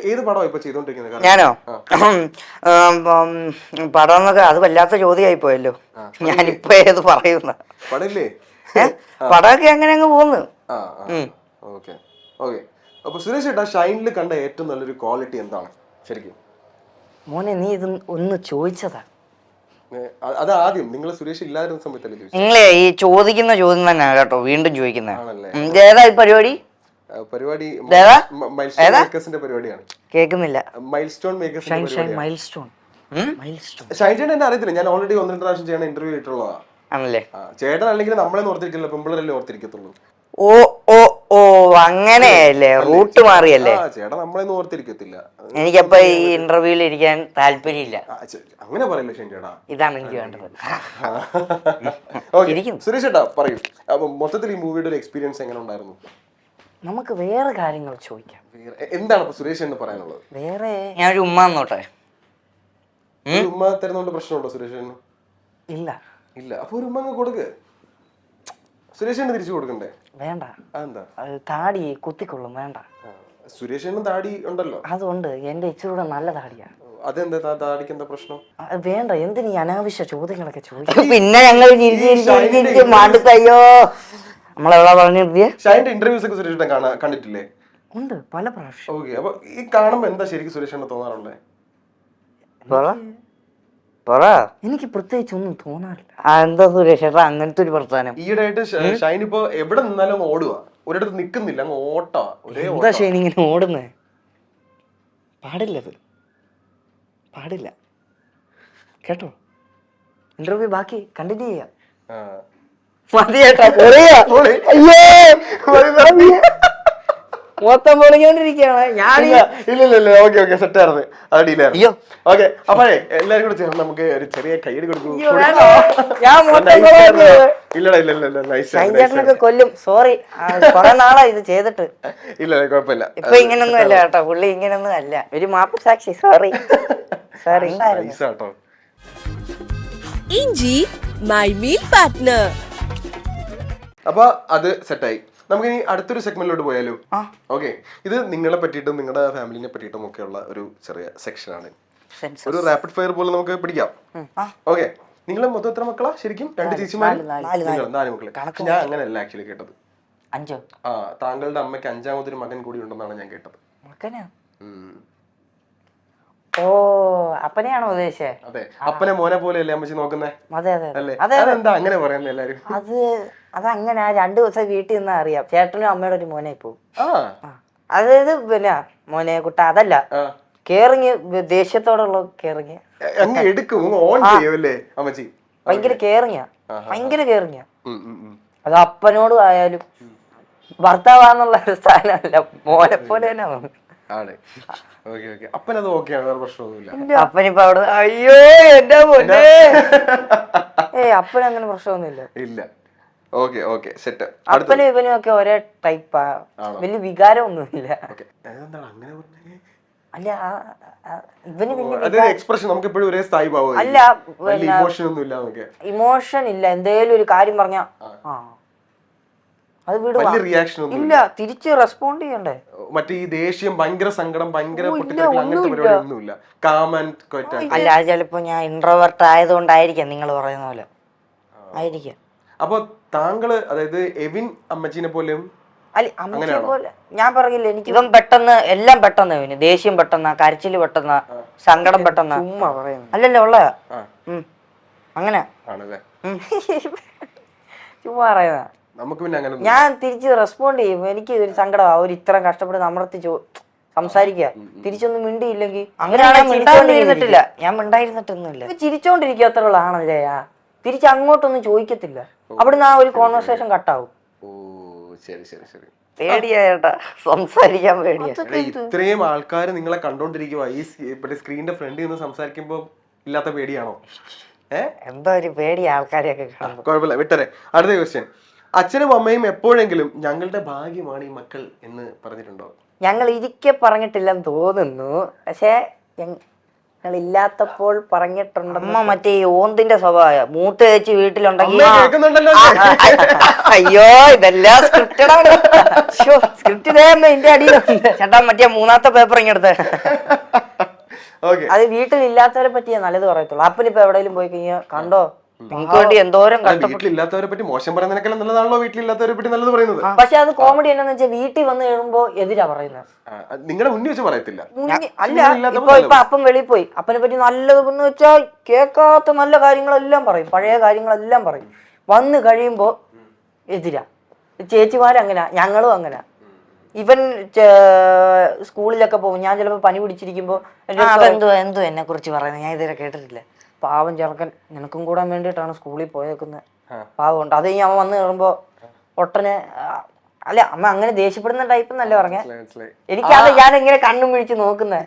ഏത് പടം ഇപ്പൊ ചെയ്തോണ്ടിരിക്കുന്നത്? ഞാനോ? പടം എന്നൊക്കെ അത് വല്ലാത്ത ചോദ്യമായി പോയല്ലോ. ഞാനിപ്പോ ഏത് പറയുന്ന പടമില്ലേ? പടമൊക്കെ അങ്ങനെ അങ്ങ് പോകുന്നു. Okay okay. അപ്പൊ സുരേഷ് ചേട്ടാ, ഷൈനിൽ കണ്ട ഏറ്റവും നല്ലൊരു ക്വാളിറ്റി എന്താണ് ശരിക്കും? മോനെ, നീ ഇത് ഒന്ന് ചോദിച്ചതാ. അത് ആദ്യം നിങ്ങൾ സുരേഷ് ഇല്ലാതിരുന്ന സമയത്തല്ലേ ചോദിച്ചത്? നിങ്ങളെ ഈ ചോദിക്കുന്ന ചോദ്യം തന്നെ കേട്ടോ വീണ്ടും ചോദിക്കുന്നത്. ഏതാ ഈ പരിപാടി? പരിപാടിയാണ്. കേൾക്കുന്നില്ല. മൈൽ സ്റ്റോൺ മേക്കേഴ്സിന്റെ മൈൽ സ്റ്റോൺ. ഷൈൻ ചേട്ടൻ എന്നെ അറിയത്തില്ല. ഞാൻ ഓൾറെഡി 1-2 പ്രാവശ്യം ചെയ്യണ ഇന്റർവ്യൂ ഇട്ടുള്ളതാ. ആണല്ലേ? ചേട്ടൻ അല്ലെങ്കിൽ നമ്മളെ ഓർത്തിരിക്കില്ല, പെമ്പിളരല്ലേ ഓർത്തിരിക്കത്തുള്ളൂ. ഓ ഓ ഓ അങ്ങനെയല്ലേ, റൂട്ട് മാറിയല്ലേ? ചേട്ടാ നമ്മളെ ഓർത്തിരിക്കത്തില്ല. എനിക്കപ്പോ ഈ ഇന്റർവ്യൂവിൽ ഇരിക്കാൻ താല്പര്യമില്ല. അങ്ങനെ പറയില്ല ഷൈൻ ചേട്ടാ, ഇതാണ് എനിക്ക് വേണ്ടത്. സുരേഷ് ചേട്ടാ പറയൂ, അപ്പൊ മൊത്തത്തിൽ ഈ മൂവിയുടെ ഒരു എക്സ്പീരിയൻസ് എങ്ങനെ ഉണ്ടായിരുന്നു? നമുക്ക് വേറെ കാര്യങ്ങൾ ചോദിക്കാം. എന്താണ് ഇപ്പൊ സുരേഷ് എന്ന് പറയാനുള്ളത്? വേറെ ഞാനൊരു ഉമ്മ നോട്ടെ. ഉമ്മ തരുന്നോണ്ട് പ്രശ്നമുണ്ടോ സുരേഷ്? ഇല്ല ഇല്ല. അപ്പൊ ഒരു ഉമ്മ കൊടുക്ക്. സുരേഷ് തിരിച്ചു കൊടുക്കണ്ടേ? വേണ്ട. അതെന്താ? താടി കുത്തിക്കൊള്ളും, വേണ്ട. സുരേഷ് താടി ഉണ്ടല്ലോ. അതുകൊണ്ട് എന്റെ ഇച്ചിരൂടെ നല്ല താടിയാ. അതെന്താ താടിക്ക് എന്താ പ്രശ്നം? വേണ്ട, എന്തിനീ അനാവശ്യ ചോദ്യങ്ങളൊക്കെ ചോദിക്കും? പിന്നെ ഞങ്ങൾ മാണ്ടത്തയ്യോ നമ്മളെവിടാ പറഞ്ഞു നിർത്തിയേ? ഷൈൻ്റെ ഇന്റർവ്യൂസ് ഒക്കെ സുരേഷ് കണ്ടിട്ടില്ലേ? ഉണ്ട്, പല പ്രാവശ്യം. ഓക്കെ, അപ്പൊ ഈ കാണുമ്പോ എന്താ ശരിക്കും സുരേഷ് തോന്നാറുള്ളേ? എനിക്ക് പ്രത്യേകിച്ച് ഒന്നും തോന്നാറില്ല. എന്താ സുരേഷ് ചേട്ടാ അങ്ങനത്തെ ഒരു പ്രസ്ഥാനം? ഈയിടെയായിട്ട് ഷൈൻ ഇപ്പൊ എവിടെ നിന്നാലും ഓടുക, ഒരിടത്ത് നിക്കുന്നില്ല, അങ്ങ് ഓട്ടാ. എന്താ ഷൈൻ ഇങ്ങനെ ഓടുന്നേ? പാടില്ലത്, പാടില്ല കേട്ടോ. ഇന്റർവ്യൂ ബാക്കി കണ്ടിന്യൂ ചെയ്യാം. മൊത്തം പൊളിഞ്ഞോണ്ടിരിക്കുകയാണ് ഞാൻ. ഇല്ല ഓക്കെ ഓക്കെ, സെറ്റ് ആയിരുന്നു. അടിയിലായിരുന്നു. ഓക്കെ, അപ്പോഴേ എല്ലാരും കൂടെ ചേർന്ന് നമുക്ക് ഒരു ചെറിയ കൈയ്യടി കൊടുക്കും. ഇല്ലടാ കൊല്ലും. സോറി, കൊറേ നാളാ ഇത് ചെയ്തിട്ട്. ഇല്ല കുഴപ്പമില്ല. ഇപ്പൊ ഇങ്ങനൊന്നും അല്ല കേട്ടോ, പുള്ളി ഇങ്ങനൊന്നും അല്ല. ഒരു മാപ്പ് സാക്ഷി. Sorry sorry. ഇഞ്ചി മൈ മീൽ പാർട്ട്ണർ. അപ്പൊ അത് സെറ്റായി. നമുക്ക് ഇനി അടുത്തൊരു സെഗ്മെന്റിലോട്ട് പോയാലോ? ഓക്കെ, ഇത് നിങ്ങളെ പറ്റിയിട്ടും നിങ്ങളുടെ ഫാമിലിനെ പറ്റിയിട്ടും ഒക്കെ ഉള്ള ഒരു ചെറിയ സെക്ഷനാണ്. ഒരു റാപ്പിഡ് ഫയർ പോലെ നമുക്ക് പിടിക്കാം. ഓക്കെ, നിങ്ങൾ മൊത്തം എത്ര മക്കളാ ശരിക്കും? 2 ചേച്ചിമാരും 4 മക്കള്. ഞാൻ അങ്ങനെയല്ല ആക്ച്വലി കേട്ടത്. 5. താങ്കളുടെ അമ്മയ്ക്ക് 5ാമതൊരു മകൻ കൂടി ഉണ്ടെന്നാണ് ഞാൻ കേട്ടത്. ഓ, അപ്പനെയാണോ ഉദ്ദേശിച്ചേ? അതെ, അപ്പനെ മോനെ പോലെയല്ലേ അമ്മച്ചി നോക്കുന്നേ? അതെ അതെ അല്ലേ? അതെന്താ അങ്ങനെ പറയുന്നത് എല്ലാരും? അതങ്ങനെ 2 ദിവസം വീട്ടിൽ നിന്ന് അറിയാം. ചേട്ടനും അമ്മയുടെ ഒരു മോനെ പോകും. അതായത് പിന്നെ മോനെ കുട്ട അതല്ല, കേറിങ് ദേഷ്യത്തോടുള്ള കേറിങ് അങ്ങ് എടുക്കും, ഓൺ ചെയ്യൂല്ലേ അമ്മച്ചി? ഭയങ്കര കേറിങ്ങ, ഭയങ്കര കേറിങ്ങ. അത് അപ്പനോടും ആയാലും ഭർത്താവാന്നുള്ള ഒരു സ്ഥാനമല്ല, മോനെ പോലെ തന്നെ ആണ്. അപ്പനത് ഓക്കെയാണ്, വേറെ പ്രശ്നമൊന്നുമില്ല. അപ്പനിപ്പോ അവിടെ അയ്യോ എന്റെ മോനെ അപ്പനങ്ങനെ പ്രശ്നമൊന്നുമില്ല. ഇല്ല. Okay okay, set. അപ്പനും ഇവനും ഒക്കെ ഒരേ ടൈപ്പാ, വലിയ വികാരം ഒന്നുമില്ല. അല്ല ഇവന് എക്സ്പ്രഷൻ നമുക്ക് എപ്പോഴും ഒരേ സ്ഥായി ഭാവം അല്ല, ഇമോഷൻ ഒന്നും ഇല്ല. ഇമോഷൻ ഇല്ല, എന്തേലും ഒരു കാര്യം പറഞ്ഞാ അത് വിടുവാ, ഇല്ല തിരിച്ച് റെസ്പോണ്ട് ചെയ്യണ്ടേ. മറ്റേ ഈ ദേഷ്യം, ഭയങ്കര സങ്കടം, ഭയങ്കര അങ്ങനത്തെ പരിപാടി ഒന്നുമില്ല. അല്ല, അത് ചിലപ്പോ ഞാൻ ഇൻട്രോവേർട്ട് ആയതുകൊണ്ടായിരിക്കാം നിങ്ങൾ പറയുന്ന പോലെ ആയിരിക്കാം. അപ്പൊ താങ്കള്, അതായത് എവിൻ അമ്മച്ചീനെ പോലെയും ഞാൻ പറഞ്ഞില്ല, എനിക്ക് ഇവൻ പെട്ടെന്ന് എല്ലാം പെട്ടെന്ന്, ഇവന് ദേഷ്യം പെട്ടെന്ന, കരച്ചില് പെട്ടെന്ന, സങ്കടം പെട്ടെന്ന. അല്ലല്ലോ ഉള്ള അങ്ങനെ ചുമ്മാ പറയുന്ന. ഞാൻ തിരിച്ച് റെസ്പോണ്ട് ചെയ്യും. എനിക്ക് ഒരു സങ്കടം, അവർ ഇത്ര കഷ്ടപ്പെട്ട് നമ്മളടുത്ത് സംസാരിക്കുക, തിരിച്ചൊന്നും മിണ്ടിയില്ലെങ്കിൽ അങ്ങനെയാണെങ്കിൽ ഞാൻ മിണ്ടായിരുന്നിട്ടൊന്നുമില്ല, ചിരിച്ചോണ്ടിരിക്കാത്തുള്ളതാണല്ലേ. തിരിച്ച് അങ്ങോട്ടൊന്നും ചോദിക്കത്തില്ല, അവിടുന്ന് ആ ഒരു കോൺവെർസേഷൻ കട്ടാവും. പേടിയായിട്ടാ സംസാരിക്കാൻ, പേടിയാ. ഇത്രയും ആൾക്കാർ നിങ്ങളെ കണ്ടോണ്ടിരിക്കുക, ഈ സ്ക്രീനിന്റെ ഫ്രണ്ടിൽ നിന്ന് സംസാരിക്കുമ്പോ ഇല്ലാത്ത പേടിയാണോ? എന്തോ ഒരു പേടി ആൾക്കാരെയൊക്കെ കാണുമ്പോ. കുഴപ്പമില്ല, വിട്ടരെ. അടുത്ത ക്വസ്റ്റ്യൻ, അച്ഛനും അമ്മയും എപ്പോഴെങ്കിലും ഞങ്ങളുടെ ഭാഗ്യമാണ് ഈ മക്കൾ എന്ന് പറഞ്ഞിട്ടുണ്ടോ? ഞങ്ങൾ ഇരിക്കെ പറഞ്ഞിട്ടില്ലെന്ന് തോന്നുന്നു, പക്ഷെ ഇല്ലാത്തപ്പോൾ പറഞ്ഞിട്ടുണ്ട്. അമ്മ മറ്റേ ഓന്തിന്റെ സ്വഭാവം, മൂത്ത ചേച്ചി വീട്ടിലുണ്ടെങ്കിൽ അയ്യോ ഇതെല്ലാം സ്ക്രിപ്റ്റഡാണ്, സ്ക്രിപ്റ്റ് എന്റെ അടിയിലുണ്ട് ചേട്ടാ. മറ്റേ 3ാമത്തെ പേപ്പർ ഇങ്ങെടുത്ത് അത് വീട്ടിലില്ലാത്തവരെ പറ്റിയാ നല്ലത് പറയത്തുള്ളൂ. അപ്പനിപ്പോ എവിടെയെങ്കിലും പോയി കഴിഞ്ഞാൽ കണ്ടോ, നിങ്ങൾക്ക് വേണ്ടി എന്തോരം വീട്ടിലില്ലാത്തവരെ പറ്റി മോശം പറയുന്നതിനേക്കാൾ നല്ലതാണല്ലോ വീട്ടിലില്ലാത്തവരെ പറ്റി നല്ലത് പറയുന്നത്. പക്ഷെ അത് കോമഡി എന്നാന്ന് വെച്ചാൽ വീട്ടിൽ വന്ന് കഴിയുമ്പോ എതിരാ പറയുന്നത്. നിങ്ങളുടെ മുന്നിൽ വെച്ച് പറയത്തില്ല. അല്ല, ഇപ്പൊ അപ്പൻ വെളിയിൽ പോയി, അപ്പനെ പറ്റി നല്ലതെന്ന് വെച്ചാൽ കേൾക്കാത്ത നല്ല കാര്യങ്ങളെല്ലാം പറയും, പഴയ കാര്യങ്ങളെല്ലാം പറയും. വന്ന് കഴിയുമ്പോ എതിരാ. ചേച്ചിമാരങ്ങനെ, ഞങ്ങളും അങ്ങനെ. ഇവൻ സ്കൂളിലൊക്കെ പോകും, ഞാൻ ചിലപ്പോ പനി പിടിച്ചിരിക്കുമ്പോ എന്തോ എന്നെ കുറിച്ച് പറയുന്നത് ഞാൻ ഇതുവരെ കേട്ടിട്ടില്ല. പാവം ചെറുക്കൻ, നിനക്കും കൂടാൻ വേണ്ടിയിട്ടാണ് സ്കൂളിൽ പോയേക്കുന്നത്, പാവമുണ്ട്. അത് കഴിഞ്ഞ് അവൻ വന്ന് കയറുമ്പോ ഒട്ടനെ, അല്ല അമ്മ അങ്ങനെ ദേഷ്യപ്പെടുന്ന ടൈപ്പ് എന്നല്ല പറഞ്ഞ, എനിക്കത് ഞാൻ ഇങ്ങനെ കണ്ണും പിടിച്ച് നോക്കുന്നത്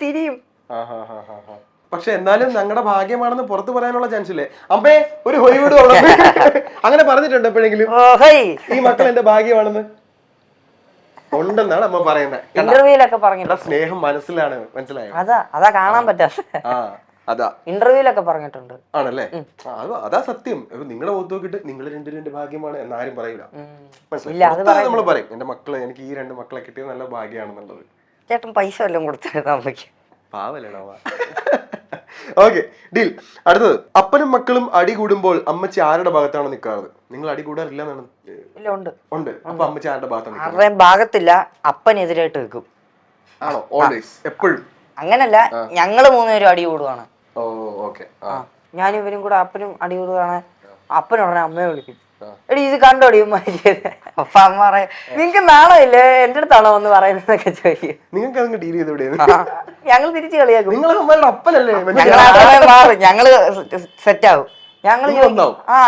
തിരിയും. പക്ഷെ എന്നാലും ഞങ്ങളുടെ ഭാഗ്യമാണെന്ന് പുറത്ത് പറയാനുള്ള ചാൻസ് ഇല്ലേ? അമ്മേ ഒരു ഹൊയ്വിട് അങ്ങനെ പറഞ്ഞിട്ടുണ്ട് എപ്പോഴെങ്കിലും ഈ മക്കൾ എന്റെ ഭാഗ്യമാണെന്ന്? ഉണ്ടെന്നാണ് അമ്മ പറയുന്നത്. ഇന്റർവ്യൂലൊക്കെ പറഞ്ഞിട്ട് സ്നേഹം മനസ്സിലാണ്, മനസ്സിലായോ? അതാ കാണാൻ പറ്റാത്ത, അതാ ഇന്റർവ്യൂലൊക്കെ പറഞ്ഞിട്ടുണ്ട്. ആണല്ലേ? അതാ സത്യം. നിങ്ങളുടെ മുഖത്ത് നോക്കിട്ട് നിങ്ങൾ രണ്ടുപേരും എന്റെ ഭാഗ്യമാണ് എന്നാരും പറയില്ല, മനസ്സിലായി? നമ്മള് പറയും എന്റെ മക്കള്, എനിക്ക് ഈ 2 മക്കളെ കിട്ടിയത് നല്ല ഭാഗ്യമാണെന്നുള്ളത്. ചേട്ടൻ പൈസ വല്ലതും കൊടുത്തിരുന്നു അമ്മയ്ക്ക്? പാവല്ലേടാ. Okay, deal. അടുത്തത്, അപ്പനും മക്കളും അടി കൂടുമ്പോൾ അമ്മച്ചി ആരുടെ ഭാഗത്താണ് നിൽക്കാറ്? നിങ്ങൾ അടി കൂടാറില്ല എന്നാണ്? ഉണ്ട്. അപ്പൊ അമ്മച്ചി ആരുടെ ഭാഗത്താണ്? ആരുടെയും ഭാഗത്തില്ല, അപ്പനെതിരായിട്ട് വെക്കും. ആണോ? ഓൾവേസ്, എപ്പോഴും? അങ്ങനല്ല, ഞങ്ങള് 3 പേരും അടി കൂടുവാണ്. ഓക്കെ, ഞാനും ഇവരും കൂടെ അപ്പനും അടി കൂടുകയാണ്. അപ്പനുടനെ അമ്മയെ വിളിക്കും, എടി ഇത് കണ്ടോടി ചെയ്ത്. അപ്പൊ അമ്മ പറയും, നിങ്ങക്ക് നാണോ ഇല്ലേ എന്റെ അടുത്താണോ എന്ന് പറയുന്നതൊക്കെ ചോദിക്കും. നിങ്ങൾക്ക് അതങ്ങ് ഡീൽ ചെയ്തൂടെ? ഞങ്ങൾ തിരിച്ചു കളിയാക്കും. ഞങ്ങള് സെറ്റ് ആവും.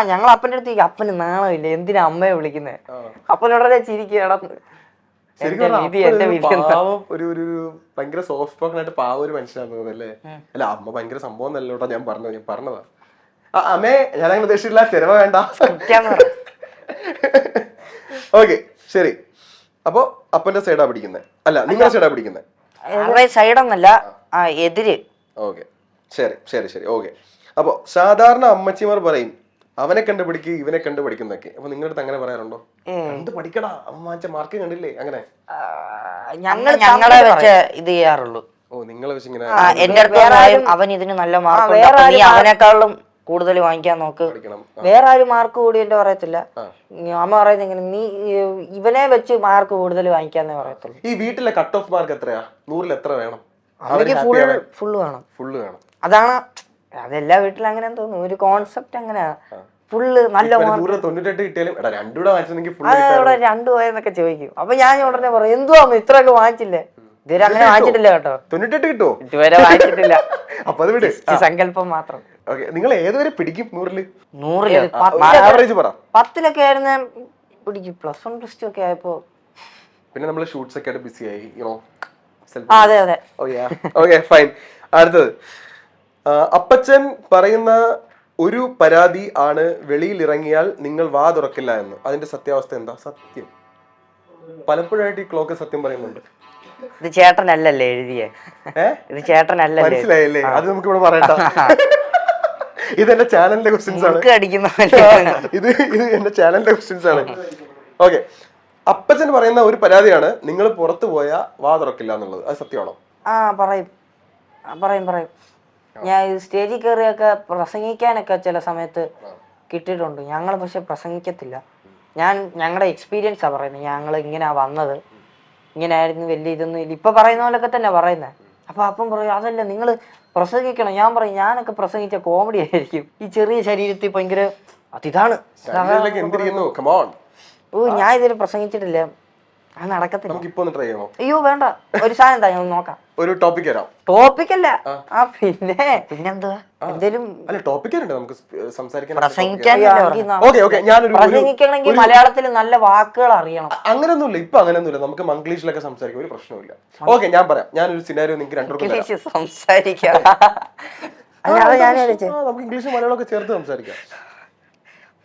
ഞങ്ങൾ അപ്പന്റെ അടുത്ത് അപ്പന് നാണോ ഇല്ല, എന്തിനാ അമ്മയെ വിളിക്കുന്നത്? അപ്പനുടനെ ചിരിക്കും. ഒരു ഭയങ്കര സോഫ്റ്റ് സ്പോക്കൺ ആയിട്ട് പാവ ഒരു മനുഷ്യനാണ് തോന്നുന്നല്ലേ? അല്ല, അമ്മ ഭയങ്കര സംഭവം നല്ലോട്ടാ. ഞാൻ പറഞ്ഞതാ അമ്മേ, ഞാനങ്ങനെ ഉദ്ദേശിച്ചില്ല, ചെലവ് വേണ്ട. ഓക്കെ, ശരി. അപ്പൊ അപ്പന്റെ സൈഡാ പിടിക്കുന്നത്, അല്ല നിങ്ങളുടെ സൈഡാ പിടിക്കുന്നത്? സൈഡൊന്നല്ല, എതിര്. ഓക്കെ, ശരി. ഓക്കെ, അപ്പൊ സാധാരണ അമ്മച്ചിമാർ പറയും അവനെ കണ്ടുപിടിക്കുക ഇവനെ കണ്ടുപിടിക്കുന്നൊക്കെ. അപ്പൊ നിങ്ങളുടെ അടുത്ത് അങ്ങനെ പറയാറുണ്ടോ? കണ്ടു പഠിക്കടാ, അമ്മ മാർക്ക് കണ്ടില്ലേ, അങ്ങനെ? ഞങ്ങളെ വെച്ച് ഇത് ചെയ്യാറുള്ളൂ. ഓ, നിങ്ങളെ വെച്ച് ഇങ്ങനെ എന്റെ അടുത്ത് പറയും അവൻ ഇതിന് നല്ല മാർക്ക്, നീ അവനേക്കാളും കൂടുതൽ വാങ്ങിക്കാൻ നോക്ക്. വേറെ ആരും മാർക്ക് കൂടിയെന്റെ പറയത്തില്ല. അമ്മ പറയുന്നത് ഇങ്ങനെ, നീ ഇവനെ വെച്ച് മാർക്ക് കൂടുതൽ വാങ്ങിക്കാന്നേ പറയത്തുള്ളൂ. ഈ വീട്ടിലെ കട്ട് ഓഫ് മാർക്ക് എത്രയാ? 100-ൽ എത്ര വേണം? ഫുള്ള് വേണം. ഫുള്ള് വേണം. അതാണ്, അതെല്ലാ വീട്ടിലും അങ്ങനെ തോന്നുന്നു. ഒരു കോൺസെപ്റ്റ് അങ്ങനെയാ. ഫുള്ള് നല്ല 98 കിട്ടിയാലും രണ്ടുകൂടെ വാങ്ങിച്ചെങ്കിൽ ഇവിടെ 2 പോയെന്നൊക്കെ ചോദിക്കും. അപ്പൊ ഞാൻ ഉടനെ പറയും, എന്തുവാ ഇത്രയൊക്കെ വാങ്ങിച്ചില്ലേ? ഇതുവരെ അങ്ങനെ വാങ്ങിച്ചിട്ടില്ല കേട്ടോ. 98 കിട്ടുമോ? ഇതുവരെ വാങ്ങിച്ചിട്ടില്ല. അപ്പൊ അത് വിട്, സങ്കല്പം മാത്രം. നിങ്ങൾ ഏതുവരെ പിടിക്കും? 100-ല്? 10-ലൊക്കെ ആയിരുന്നു പിടിക്കും. +1 +2 ഒക്കെ ആയപ്പോ പിന്നെ നമ്മള് ഷൂട്ട്സ് ഒക്കെ ആയിട്ട് ബിസി ആയി. അതെ അതെ. Okay fine. അടുത്തത്, അപ്പച്ചൻ പറയുന്ന ഒരു പരാതി ആണ് വെളിയിൽ ഇറങ്ങിയാൽ നിങ്ങൾ വാ തുറക്കില്ല എന്ന്. അതിന്റെ സത്യാവസ്ഥ എന്താ? സത്യം പലപ്പോഴായിട്ട് ഈ ക്ലോക്ക് സത്യം പറയുന്നുണ്ട്. ഇത് ചേട്ടനല്ലല്ലേ എഴുതിയേ? ഇത് ചേട്ടനല്ലേ? മനസ്സിലായല്ലേ? അത് നമുക്ക് ഇവിടെ പറയണ്ട. ഇത് എന്റെ ചാനലിന്റെ ക്വസ്റ്റ്യൻസ് ആണ്. ഇത് എന്റെ ചാനലിന്റെ ക്വസ്റ്റ്യൻസ് ആണ്. ഓക്കെ, അപ്പച്ചൻ പറയുന്ന ഒരു പരാതിയാണ് നിങ്ങൾ പുറത്തു പോയാ വാ തുറക്കില്ല എന്നുള്ളത്. അത് സത്യമാണോ? പറയും. ഞാൻ സ്റ്റേജിൽ കയറിയൊക്കെ പ്രസംഗിക്കാനൊക്കെ ചില സമയത്ത് കിട്ടിയിട്ടുണ്ട്. ഞങ്ങൾ പക്ഷെ പ്രസംഗിക്കത്തില്ല. ഞങ്ങളുടെ എക്സ്പീരിയൻസാണ് പറയുന്നത്. ഞങ്ങൾ ഇങ്ങനെ വന്നത്, ഇങ്ങനെ ആയിരുന്നു, വലിയ ഇതൊന്നും ഇല്ല. ഇപ്പൊ പറയുന്ന പോലൊക്കെ തന്നെ പറയുന്നത്. അപ്പം പറയും, അതല്ല നിങ്ങൾ പ്രസംഗിക്കണം. ഞാൻ പറയും, ഞാനൊക്കെ പ്രസംഗിച്ച കോമഡി ആയിരിക്കും. ഈ ചെറിയ ശരീരത്തിൽ ഭയങ്കര അതിതാണ്. ഞാൻ ഇതിന് പ്രസംഗിച്ചിട്ടില്ല, അത് നടക്കത്തില്ല. അയ്യോ വേണ്ട, ഒരു സാധനം എന്താ, ഞാൻ നോക്കാം. ഒരു ടോപ്പിക് തരാം. ടോപ്പിക്കല്ല, പിന്നെന്തുവാ എന്തേലും നമുക്ക് സംസാരിക്കാൻ. പ്രസംഗിക്കണമെങ്കിൽ മലയാളത്തിൽ നല്ല വാക്കുകൾ അറിയണം. അങ്ങനെയൊന്നുമില്ല, ഇപ്പൊ അങ്ങനെയൊന്നുമില്ല. നമുക്ക് മംഗ്ലീഷിലൊക്കെ സംസാരിക്കാം, ഒരു പ്രശ്നമില്ല. ഓക്കെ, ഞാൻ പറയാം. ഞാനൊരു സിനാരിയോ നിങ്ങൾക്ക് രണ്ടുപേർക്കും സംസാരിക്കാം. നമുക്ക് ഇംഗ്ലീഷും മലയാളമൊക്കെ ചേർത്ത് സംസാരിക്കാം.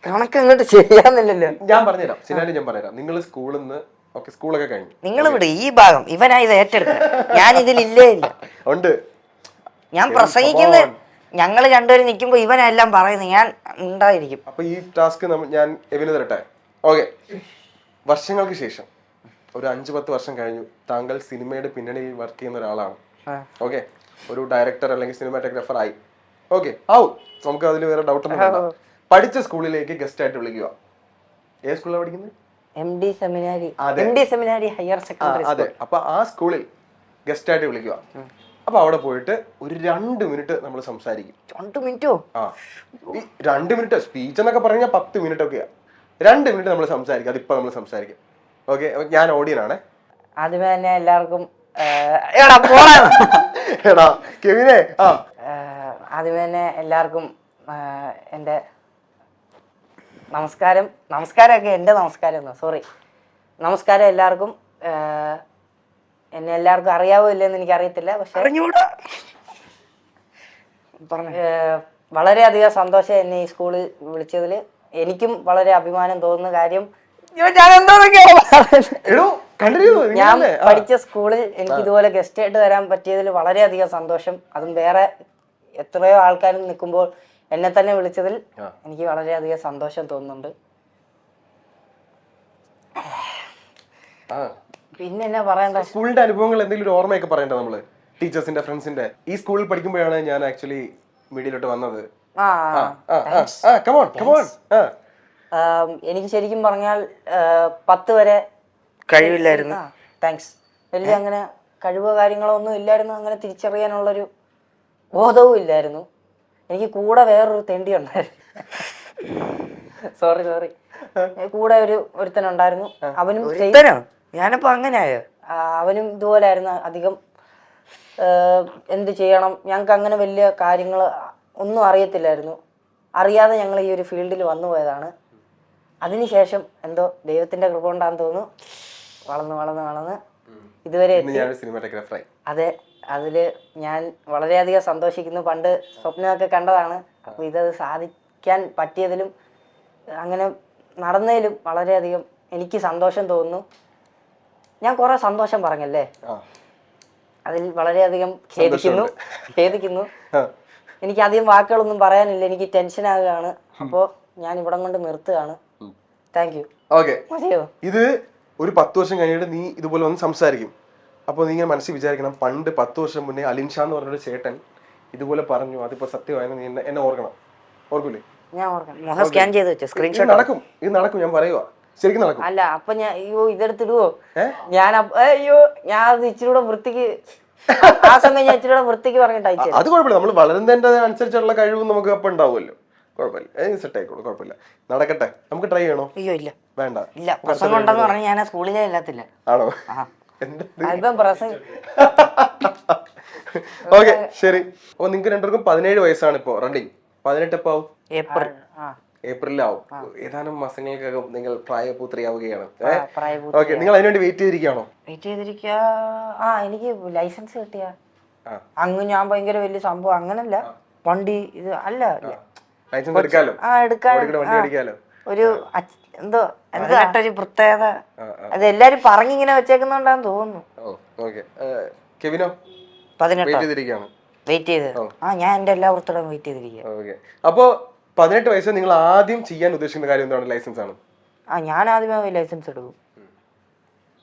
കണക്ക് അങ്ങോട്ട് ചെയ്യാന്നില്ലല്ലോ. ഞാൻ പറഞ്ഞുതരാം, സിനാരിയോ ഞാൻ പറഞ്ഞുതരാം. നിങ്ങൾ സ്കൂളിൽ നിന്ന് സ്കൂളൊക്കെ കഴിഞ്ഞു, നിങ്ങൾ ഇവിടെ ഈ ഭാഗം ഇവനാ ഇത് ഏറ്റെടുത്ത, ഞാൻ ഇതിലില്ലേ ഇല്ല ഉണ്ട്. ഞാൻ പ്രസംഗിക്കുന്നത്, ഞങ്ങൾ രണ്ടുപേരും നിൽക്കുമ്പോ ഇവനെല്ലാം പറയുന്നത്, ഞാൻ ഉണ്ടായിരിക്കും. അപ്പൊ ഈ ടാസ്ക് ഞാൻ എവിന് തരട്ടെ? ഓക്കെ, വർഷങ്ങൾക്ക് ശേഷം ഒരു 5-10 വർഷം കഴിഞ്ഞു, താങ്കൾ സിനിമയുടെ പിന്നണിയിൽ വർക്ക് ചെയ്യുന്ന ഒരാളാണ്. ഓക്കെ, ഒരു ഡയറക്ടർ അല്ലെങ്കിൽ സിനിമാറ്റോഗ്രാഫർ ആയി. ഓക്കെ, ആവും, നമുക്ക് അതിൽ വേറെ ഡൗട്ട് ഒന്നും വേണ്ട. പഠിച്ച സ്കൂളിലേക്ക് ഗസ്റ്റ് ആയിട്ട് വിളിക്കുക. ഏത് സ്കൂളിലാണ് പഠിക്കുന്നത്? MD സെമിനാരി ഹയർ സെക്കൻഡറി. അതെ, അപ്പൊ ആ സ്കൂളിൽ ഗസ്റ്റ് ആയിട്ട് വിളിക്കുക. അപ്പൊ അവിടെ പോയിട്ട് ഒരു 2 മിനിറ്റ് നമ്മൾ സംസാരിക്കും. 2 മിനിറ്റോ? ഈ 2 മിനിറ്റ് സ്പീച്ച് എന്നൊക്കെ പറഞ്ഞാൽ 10 മിനിറ്റ് ഒക്കെയാ. 2 മിനിറ്റ് നമ്മൾ സംസാരിക്കും. അതിപ്പോ നമ്മൾ സംസാരിക്കും. ഓക്കെ, ഞാൻ ഓഡിയൻ ആണ്. ആദ്യമേ തന്നെ എല്ലാവർക്കും ആദ്യമേ തന്നെ എല്ലാവർക്കും എൻ്റെ നമസ്കാരമൊക്കെ എൻ്റെ നമസ്കാരം എല്ലാവർക്കും. എന്നെ എല്ലാവർക്കും അറിയാവോ ഇല്ലെന്ന് എനിക്ക് അറിയത്തില്ല, പക്ഷെ വളരെയധികം സന്തോഷം എന്നെ ഈ സ്കൂളിൽ വിളിച്ചതിൽ. എനിക്കും വളരെ അഭിമാനം തോന്നുന്ന കാര്യം, ഞാൻ പഠിച്ച സ്കൂളിൽ എനിക്ക് ഇതുപോലെ ഗസ്റ്റ് ആയിട്ട് വരാൻ പറ്റിയതിൽ വളരെയധികം സന്തോഷം. അതും വേറെ എത്രയോ ആൾക്കാരും നിൽക്കുമ്പോൾ എന്നെ തന്നെ വിളിച്ചതിൽ എനിക്ക് വളരെയധികം സന്തോഷം തോന്നുന്നുണ്ട്. പിന്നെ എന്നാ പറയണ്ട, സ്കൂളിന്റെ അനുഭവങ്ങൾ എന്തെങ്കിലും ഒരു ഓർമ്മയൊക്കെ പറയണ്ട നമ്മള്, ടീച്ചേഴ്സിന്റെ, ഫ്രണ്ട്സിന്റെ. ഈ സ്കൂളിൽ പഠിക്കുമ്പോഴാണ് ഞാൻ ആക്ച്വലി മീഡിയയിലോട്ട് വന്നത്. എനിക്ക് ശരിക്കും പറഞ്ഞാൽ 10 വരെ കഴിവില്ലായിരുന്നു. താങ്ക്സ്. വലിയ അങ്ങനെ കഴിവോ കാര്യങ്ങളോ ഒന്നും ഇല്ലായിരുന്നു. അങ്ങനെ തിരിച്ചറിയാനുള്ളൊരു ബോധവും ഇല്ലായിരുന്നു. എനിക്ക് കൂടെ വേറൊരു തെണ്ടി ഉണ്ടായിരുന്നു. സോറി കൂടെ ഒരുത്തനുണ്ടായിരുന്നു. അവനും ഞാനപ്പോ അങ്ങനെയായോ? അവനും ഇതുപോലെ ആയിരുന്നു. അധികം എന്ത് ചെയ്യണം, ഞങ്ങൾക്ക് അങ്ങനെ വലിയ കാര്യങ്ങൾ ഒന്നും അറിയത്തില്ലായിരുന്നു. അറിയാതെ ഞങ്ങൾ ഈ ഒരു ഫീൽഡിൽ വന്നു പോയതാണ്. അതിനുശേഷം എന്തോ ദൈവത്തിന്റെ കൃപ കൊണ്ടാന്ന് തോന്നുന്നു വളർന്ന് ഇതുവരെ അതെ, അതില് ഞാൻ വളരെയധികം സന്തോഷിക്കുന്നു. പണ്ട് സ്വപ്നമൊക്കെ കണ്ടതാണ്. അപ്പൊ ഇതത് സാധിക്കാൻ പറ്റിയതിലും അങ്ങനെ നടന്നതിലും വളരെയധികം എനിക്ക് സന്തോഷം തോന്നുന്നു. ഞാൻ കുറെ സന്തോഷം പറഞ്ഞല്ലേ, അതിൽ വളരെയധികം ഖേദിക്കുന്നു. എനിക്ക് അധികം വാക്കുകളൊന്നും പറയാനില്ല, എനിക്ക് ടെൻഷൻ ആകുകയാണ്. അപ്പോൾ ഞാൻ ഇവിടം കൊണ്ട് നിർത്തുകയാണ്. Thank you. ഓക്കെ, മതിയോ? ഇത് ഒരു 10 വർഷം കഴിഞ്ഞിട്ട് നീ ഇതുപോലെ വന്ന് സംസാരിക്കും. അപ്പോൾ നീ ഇങ്ങനെ മനസ്സിൽ വിചാരിക്കണം, പണ്ട് 10 വർഷം മുന്നേ അലിൻ ഷാ എന്ന് പറഞ്ഞൊരു ചേട്ടൻ ഇതുപോലെ പറഞ്ഞു, അതിപ്പോ സത്യമായെന്ന് നീ എന്നെ ഓർക്കണം. ഓർക്കൂലേ? ഞാൻ ഓർക്കണം. സ്കാൻ ചെയ്ത് വെച്ചു, സ്ക്രീൻഷോട്ട് ഇത് നടക്കും, ഞാൻ പറയുക, ശരിക്കും നടക്കും. അല്ല അപ്പൊ ഞാൻ അയ്യോ ഇതെടുത്തിടുവോ? ഞാൻ അയ്യോ ഞാൻ അത് ഇച്ചിരി കൂടെ വൃത്തിക്ക് ആ സമയം ഞാൻ ഇച്ചിരി കൂടെ വൃത്തിക്ക് പറഞ്ഞിട്ട് അയച്ചു. അത് കുഴപ്പമില്ല, നമ്മൾ വളരുന്നതിന്റെ അനുസരിച്ചുള്ള കഴിവ് നമുക്ക് അപ്പം ഉണ്ടാവുമല്ലോ. കുഴപ്പമില്ല, സെറ്റ് ആയിക്കോളൂ, കുഴപ്പമില്ല, നടക്കട്ടെ. നമുക്ക് ട്രൈ ചെയ്യണോ? അയ്യോ ഇല്ല വേണ്ട. ഇല്ല, പ്രസംഗം ഉണ്ടെന്ന് പറഞ്ഞാൽ ഞാൻ സ്കൂളിലേ ഇല്ലാത്തില്ല. ആണോ? അല്പം പ്രസംഗം. ഓക്കെ, ശരി. അപ്പൊ നിങ്ങൾക്ക് രണ്ടുപേർക്കും 17 വയസ്സാണ് ഇപ്പോ റണ്ണിങ്. 18 എപ്പോ ആവും? ഏപ്രിലാവും. ഏതാനും മാസങ്ങൾക്കകം നിങ്ങൾ പ്രായപൂർത്തിയാവുകയാണ്. ഓക്കെ, നിങ്ങൾ അതിനുവേണ്ടി വെയിറ്റ് ചെയ്തിരിക്കുകയാണോ? വെയിറ്റ് ചെയ്തിരിക്കുക. എനിക്ക് ലൈസൻസ് കിട്ടിയ അങ്ങ് ഞാൻ ഭയങ്കര വലിയ സംഭവം അങ്ങനല്ല. വണ്ടി ഇത് അല്ല, ലൈസൻസ് എടുക്കാലോ, വണ്ടി എടുക്കാലോ. ഒരു എന്തോ ഒരു പ്രത്യേകത. അത് എല്ലാരും പറഞ്ഞിങ്ങനെ വെച്ചേക്കുന്നോണ്ടാന്ന് തോന്നുന്നു. കെവിനോ? 18 വെയിറ്റ് ചെയ്ത്. ഞാൻ എന്റെ എല്ലാ വൃത്തിയും വെയിറ്റ് ചെയ്തിരിക്കുക. അപ്പോ 18 വയസ്സ് നിങ്ങൾ ആദ്യം ചെയ്യാൻ ഉദ്ദേശിക്കുന്ന കാര്യം എന്താണ്? ലൈസൻസ് ആണ്. ഞാൻ ആദ്യമേ ലൈസൻസ് എടുക്കും.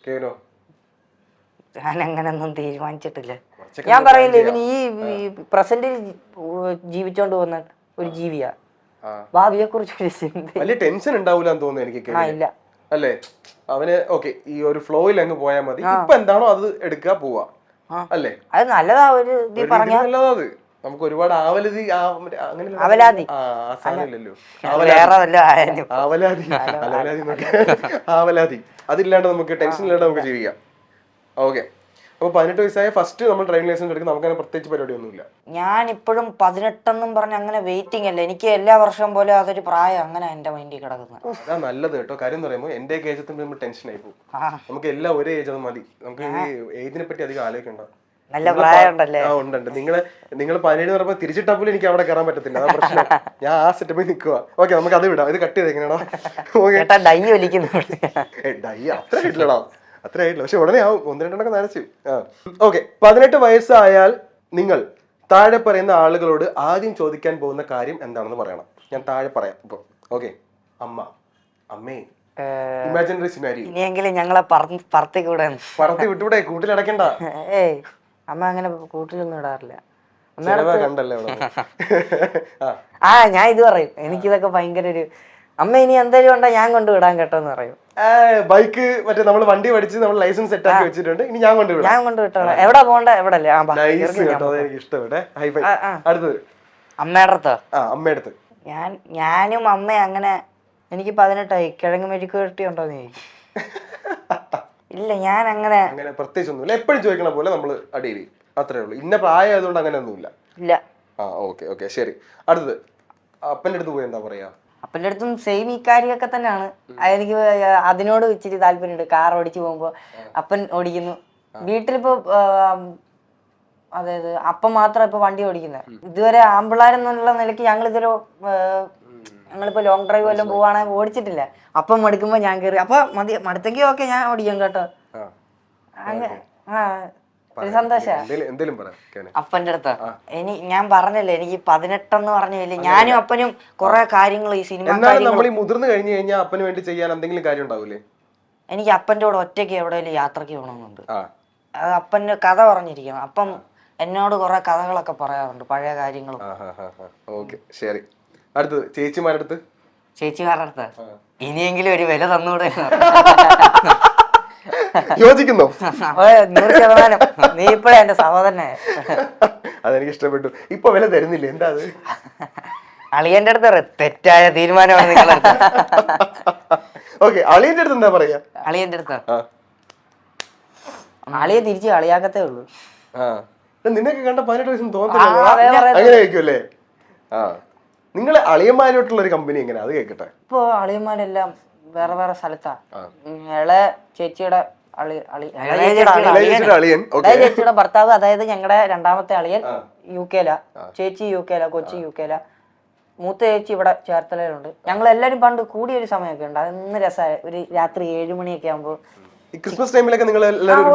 കെവിനോ? ഞാൻ അങ്ങനൊന്നും തീരുമാനിച്ചിട്ടില്ല. ഞാൻ പറയില്ല, ഇവൻ ഈ പ്രസന്റിൽ ജീവിച്ചോണ്ട് പോകുന്ന ഒരു ജീവിയാ. ഭാവിയെ കുറിച്ച് വലിയ ടെൻഷൻ ഉണ്ടാവൂലെന്ന് തോന്നുന്നു എനിക്ക്. ഇല്ല അല്ലേ? അവന് ഓക്കെ, ഈ ഒരു ഫ്ലോയിൽ അങ്ങ് പോയാൽ മതി. ഇപ്പൊ എന്താണോ അത് എടുക്കുക, പോവാ. അല്ലേ? അത് നല്ലതാ. ഒരു നല്ലതാ. അത് നമുക്ക് ഒരുപാട് ആവലാതി അതില്ലാണ്ട് നമുക്ക് ടെൻഷൻ ഇല്ലാണ്ട് നമുക്ക് ജീവിക്കാം. ഓക്കെ, അപ്പൊ 18 വയസ്സായ ഫസ്റ്റ് നമ്മൾ ഡ്രൈവിംഗ് ലൈസൻസ് എടുക്കും. നമുക്ക് അങ്ങനെ പ്രത്യേകിച്ച് പരിപാടിയൊന്നുമില്ല. ഞാൻ ഇപ്പോഴും 18 പറഞ്ഞ് അങ്ങനെ വെയിറ്റിംഗ് അല്ല. എനിക്ക് എല്ലാ വർഷം പോലെ അതൊരു പ്രായം അങ്ങനെ എന്റെ മൈൻഡിൽ കിടക്കുന്നത്. അതാ നല്ലത് കേട്ടോ. കാര്യം എന്ന് പറയുമ്പോൾ എന്റെ ഏജ് നമ്മൾ ടെൻഷൻ ആയി പോകും. നമുക്ക് എല്ലാം ഒരേ ഏജ് അത് മതി. നമുക്ക് ഈ ഏജിനെ പറ്റി അധികം ആലോചിക്കണ്ട. നല്ല പ്രായം ഉണ്ടല്ലേ? ഉണ്ട്. നിങ്ങൾ 17 പറയുമ്പോൾ തിരിച്ചിട്ടാ പോലും എനിക്ക് അവിടെ കയറാൻ പറ്റത്തില്ല. അതാ പ്രശ്നം. ഞാൻ ആ സെറ്റപ്പിൽ നിൽക്കുക. ഓക്കെ, നമുക്ക് അത് വിടാം. ഇത് കട്ട് ചെയ്ത് എങ്ങനെയാണോ? ഡൈ വലിക്കുന്നു. ഡൈ അത്ര ഇല്ലടാ, അത്ര ആയിട്ടില്ല. പക്ഷെ ഉടനെ ആവും. 1-2 നനച്ചു. ഓക്കെ, 18 വയസ്സായാൽ നിങ്ങൾ താഴെ പറയുന്ന ആളുകളോട് ആദ്യം ചോദിക്കാൻ പോകുന്ന കാര്യം എന്താണെന്ന് പറയണം. ഞാൻ താഴെ പറയാം ഇപ്പൊ. ഓക്കെ, അമ്മേ, ഇമാജിനറി സിനാരിയോ. ഇനിയെങ്കിലും ഞങ്ങളെ പറത്തി വിട്ടുകൂടെ? കൂട്ടിലടക്കണ്ട. അമ്മ അങ്ങനെ കൂട്ടിലൊന്നും ഇടാറില്ല. കണ്ടല്ലേ? ഞാൻ ഇത് പറയും, എനിക്കിതൊക്കെ ഭയങ്കര ഒരു അമ്മ ഇനി എന്തായാലും ഉണ്ടോ ഞാൻ കൊണ്ടുവിടാൻ കേട്ടോന്ന് പറയും. ബൈക്ക് മറ്റേ നമ്മൾ വണ്ടി പഠിച്ച് നമ്മൾ ലൈസൻസ് സെറ്റ് ആക്കി വെച്ചിട്ടുണ്ട്. ഇനി ഞാൻ കൊണ്ടുവിട്ടോളാം. എവിടെ പോകണ്ട എവിടെ അല്ലേ? എനിക്ക് ഇഷ്ടപ്പെട്ടെ. അടുത്തത് അമ്മയുടെ അടുത്തോ? അമ്മയുടെ. ഞാനും അമ്മ അങ്ങനെ. എനിക്ക് 18 കിഴങ്ങ് മെഴുക്കുവരട്ടി ഉണ്ടോ നീ? ഇല്ല, ഞാൻ അങ്ങനെ പ്രത്യേകിച്ച് ഒന്നുമില്ല. എപ്പോഴും ചോദിക്കണ പോലെ നമ്മൾ അടിയിൽ അത്രേ ഉള്ളൂ. ഇന്ന പ്രായം ആയതുകൊണ്ട് അങ്ങനെ ഒന്നുമില്ല. ഇല്ല. ഓക്കെ, ശരി. അടുത്തത് അപ്പൻ്റെ അടുത്ത് പോയി എന്താ പറയാ? അപ്പൻ്റെ അടുത്തും സെയിം ഈ കാര്യമൊക്കെ തന്നെയാണ്. എനിക്ക് അതിനോട് ഇച്ചിരി താല്പര്യമുണ്ട്. കാർ ഓടിച്ചു പോകുമ്പോ അപ്പൻ ഓടിക്കുന്നു. വീട്ടിലിപ്പോ അതായത് അപ്പം മാത്രം ഇപ്പൊ വണ്ടി ഓടിക്കുന്നത്. ഇതുവരെ ആമ്പിള്ളാരെന്നുള്ള നിലയ്ക്ക് ഞങ്ങളിപ്പോ ലോങ് ഡ്രൈവ് വല്ലതും പോവാണെങ്കിൽ ഓടിച്ചിട്ടില്ല. അപ്പം മടുക്കുമ്പോ ഞാൻ കയറി. അപ്പൊ മടുത്തെങ്കിൽ ഓക്കെ ഞാൻ ഓടിക്കും കേട്ടോ. ഒരു സന്തോഷമാണ്. അപ്പൻ്റെ അടുത്ത് ഞാൻ പറഞ്ഞല്ലേ, എനിക്ക് 18 പറഞ്ഞില്ലേ. ഞാനും അപ്പനും കുറെ കാര്യങ്ങൾ ഈ സിനിമ മുതിർന്നു കഴിഞ്ഞു കഴിഞ്ഞാൽ അപ്പന് വേണ്ടി ചെയ്യാൻ എന്തെങ്കിലും കാര്യം ഉണ്ടാവില്ലേ? എനിക്ക് അപ്പൻ്റെ കൂടെ ഒറ്റയ്ക്ക് എവിടെയെങ്കിലും യാത്രയ്ക്ക് പോകണമെന്നുണ്ട്. അത് അപ്പൻ്റെ കഥ പറഞ്ഞിരിക്കണം. അപ്പം എന്നോട് കുറെ കഥകളൊക്കെ പറയാറുണ്ട്, പഴയ കാര്യങ്ങളും. ശരി. അടുത്തത് ചേച്ചിമാരുടെ അടുത്ത് ഇനിയെങ്കിലും ഒരു വില തന്നൂടെ? യോജിക്കുന്നോ? 100%. നീ ഇപ്പഴേ എന്റെ സഹോദരനെ. അതെനിക്ക് ഇഷ്ടപ്പെട്ടു. ഇപ്പൊ വില തരുന്നില്ല. എന്താ അത്? അളിയന്റെ അടുത്ത് തെറ്റായ തീരുമാനമാണ് നിങ്ങളെ. ഓക്കെ, അളിയന്റെ അടുത്ത് എന്താ പറയാ? അളിയന്റെ അടുത്ത് അളിയെ തിരിച്ച് കളിയാക്കത്തേ ഉള്ളൂ. നിന്നൊക്കെ കണ്ട 18 വയസ്സും തോന്നുന്നില്ല. അങ്ങനെ ആയിരിക്കുമല്ലേ? നിങ്ങൾ അളിയന്മാരോട്ടുള്ള ഒരു കമ്പനി എങ്ങനെയാ? അത് കേൾക്കട്ടെ. ഇപ്പൊ അളിയന്മാരെല്ലാം വേറെ വേറെ സ്ഥലത്താ. ഇളയ ചേച്ചിയുടെ ചേച്ചിയുടെ ഭർത്താവ്, അതായത് ഞങ്ങളുടെ 2ാമത്തെ അളിയൻ UK-ലാ, ചേച്ചി UK-ലാ, കൊച്ചി UK-ലാ, മൂത്ത ചേച്ചി ഇവിടെ ചേർത്തലയിലുണ്ട്. ഞങ്ങൾ എല്ലാരും പണ്ട് കൂടിയൊരു സമയമൊക്കെ ഉണ്ട്. അതൊന്ന് രസമായി. ഒരു രാത്രി 7 മണിയൊക്കെ ആകുമ്പോ ക്രിസ്മസ് ടൈമിലൊക്കെ നിങ്ങൾ എല്ലാവരും